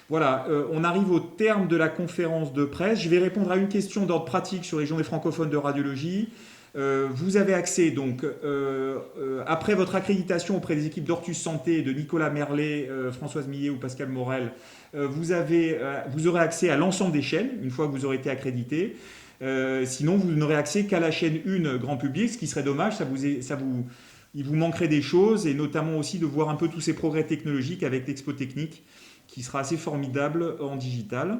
Voilà, on arrive au terme de la conférence de presse. Je vais répondre à une question d'ordre pratique sur les journées francophones de radiologie. Vous avez accès, donc, après votre accréditation auprès des équipes d'Ortus Santé, de Nicolas Merlet, Françoise Millet ou Pascal Morel, vous aurez accès à l'ensemble des chaînes, une fois que vous aurez été accrédité. Sinon, vous n'aurez accès qu'à la chaîne 1 grand public, ce qui serait dommage, il vous manquerait des choses, et notamment aussi de voir un peu tous ces progrès technologiques avec l'Expo Technique, qui sera assez formidable en digital.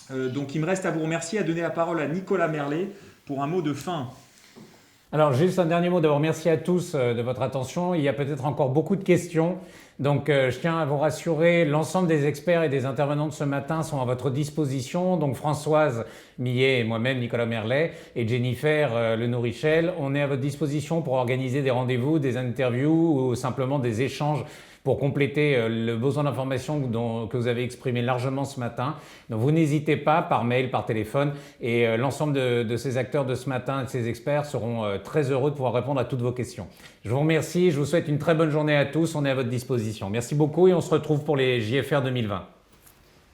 Donc il me reste à vous remercier, à donner la parole à Nicolas Merlet pour un mot de fin. Alors juste un dernier mot, d'abord merci à tous de votre attention. Il y a peut-être encore beaucoup de questions. Donc je tiens à vous rassurer, l'ensemble des experts et des intervenants de ce matin sont à votre disposition. Donc Françoise Millet et moi-même, Nicolas Merlet, et Jennifer Lenoir-Richel, on est à votre disposition pour organiser des rendez-vous, des interviews ou simplement des échanges pour compléter le besoin d'information que vous avez exprimé largement ce matin. Donc vous n'hésitez pas, par mail, par téléphone, et l'ensemble de ces acteurs de ce matin et de ces experts seront très heureux de pouvoir répondre à toutes vos questions. Je vous remercie, je vous souhaite une très bonne journée à tous, on est à votre disposition. Merci beaucoup et on se retrouve pour les JFR 2020.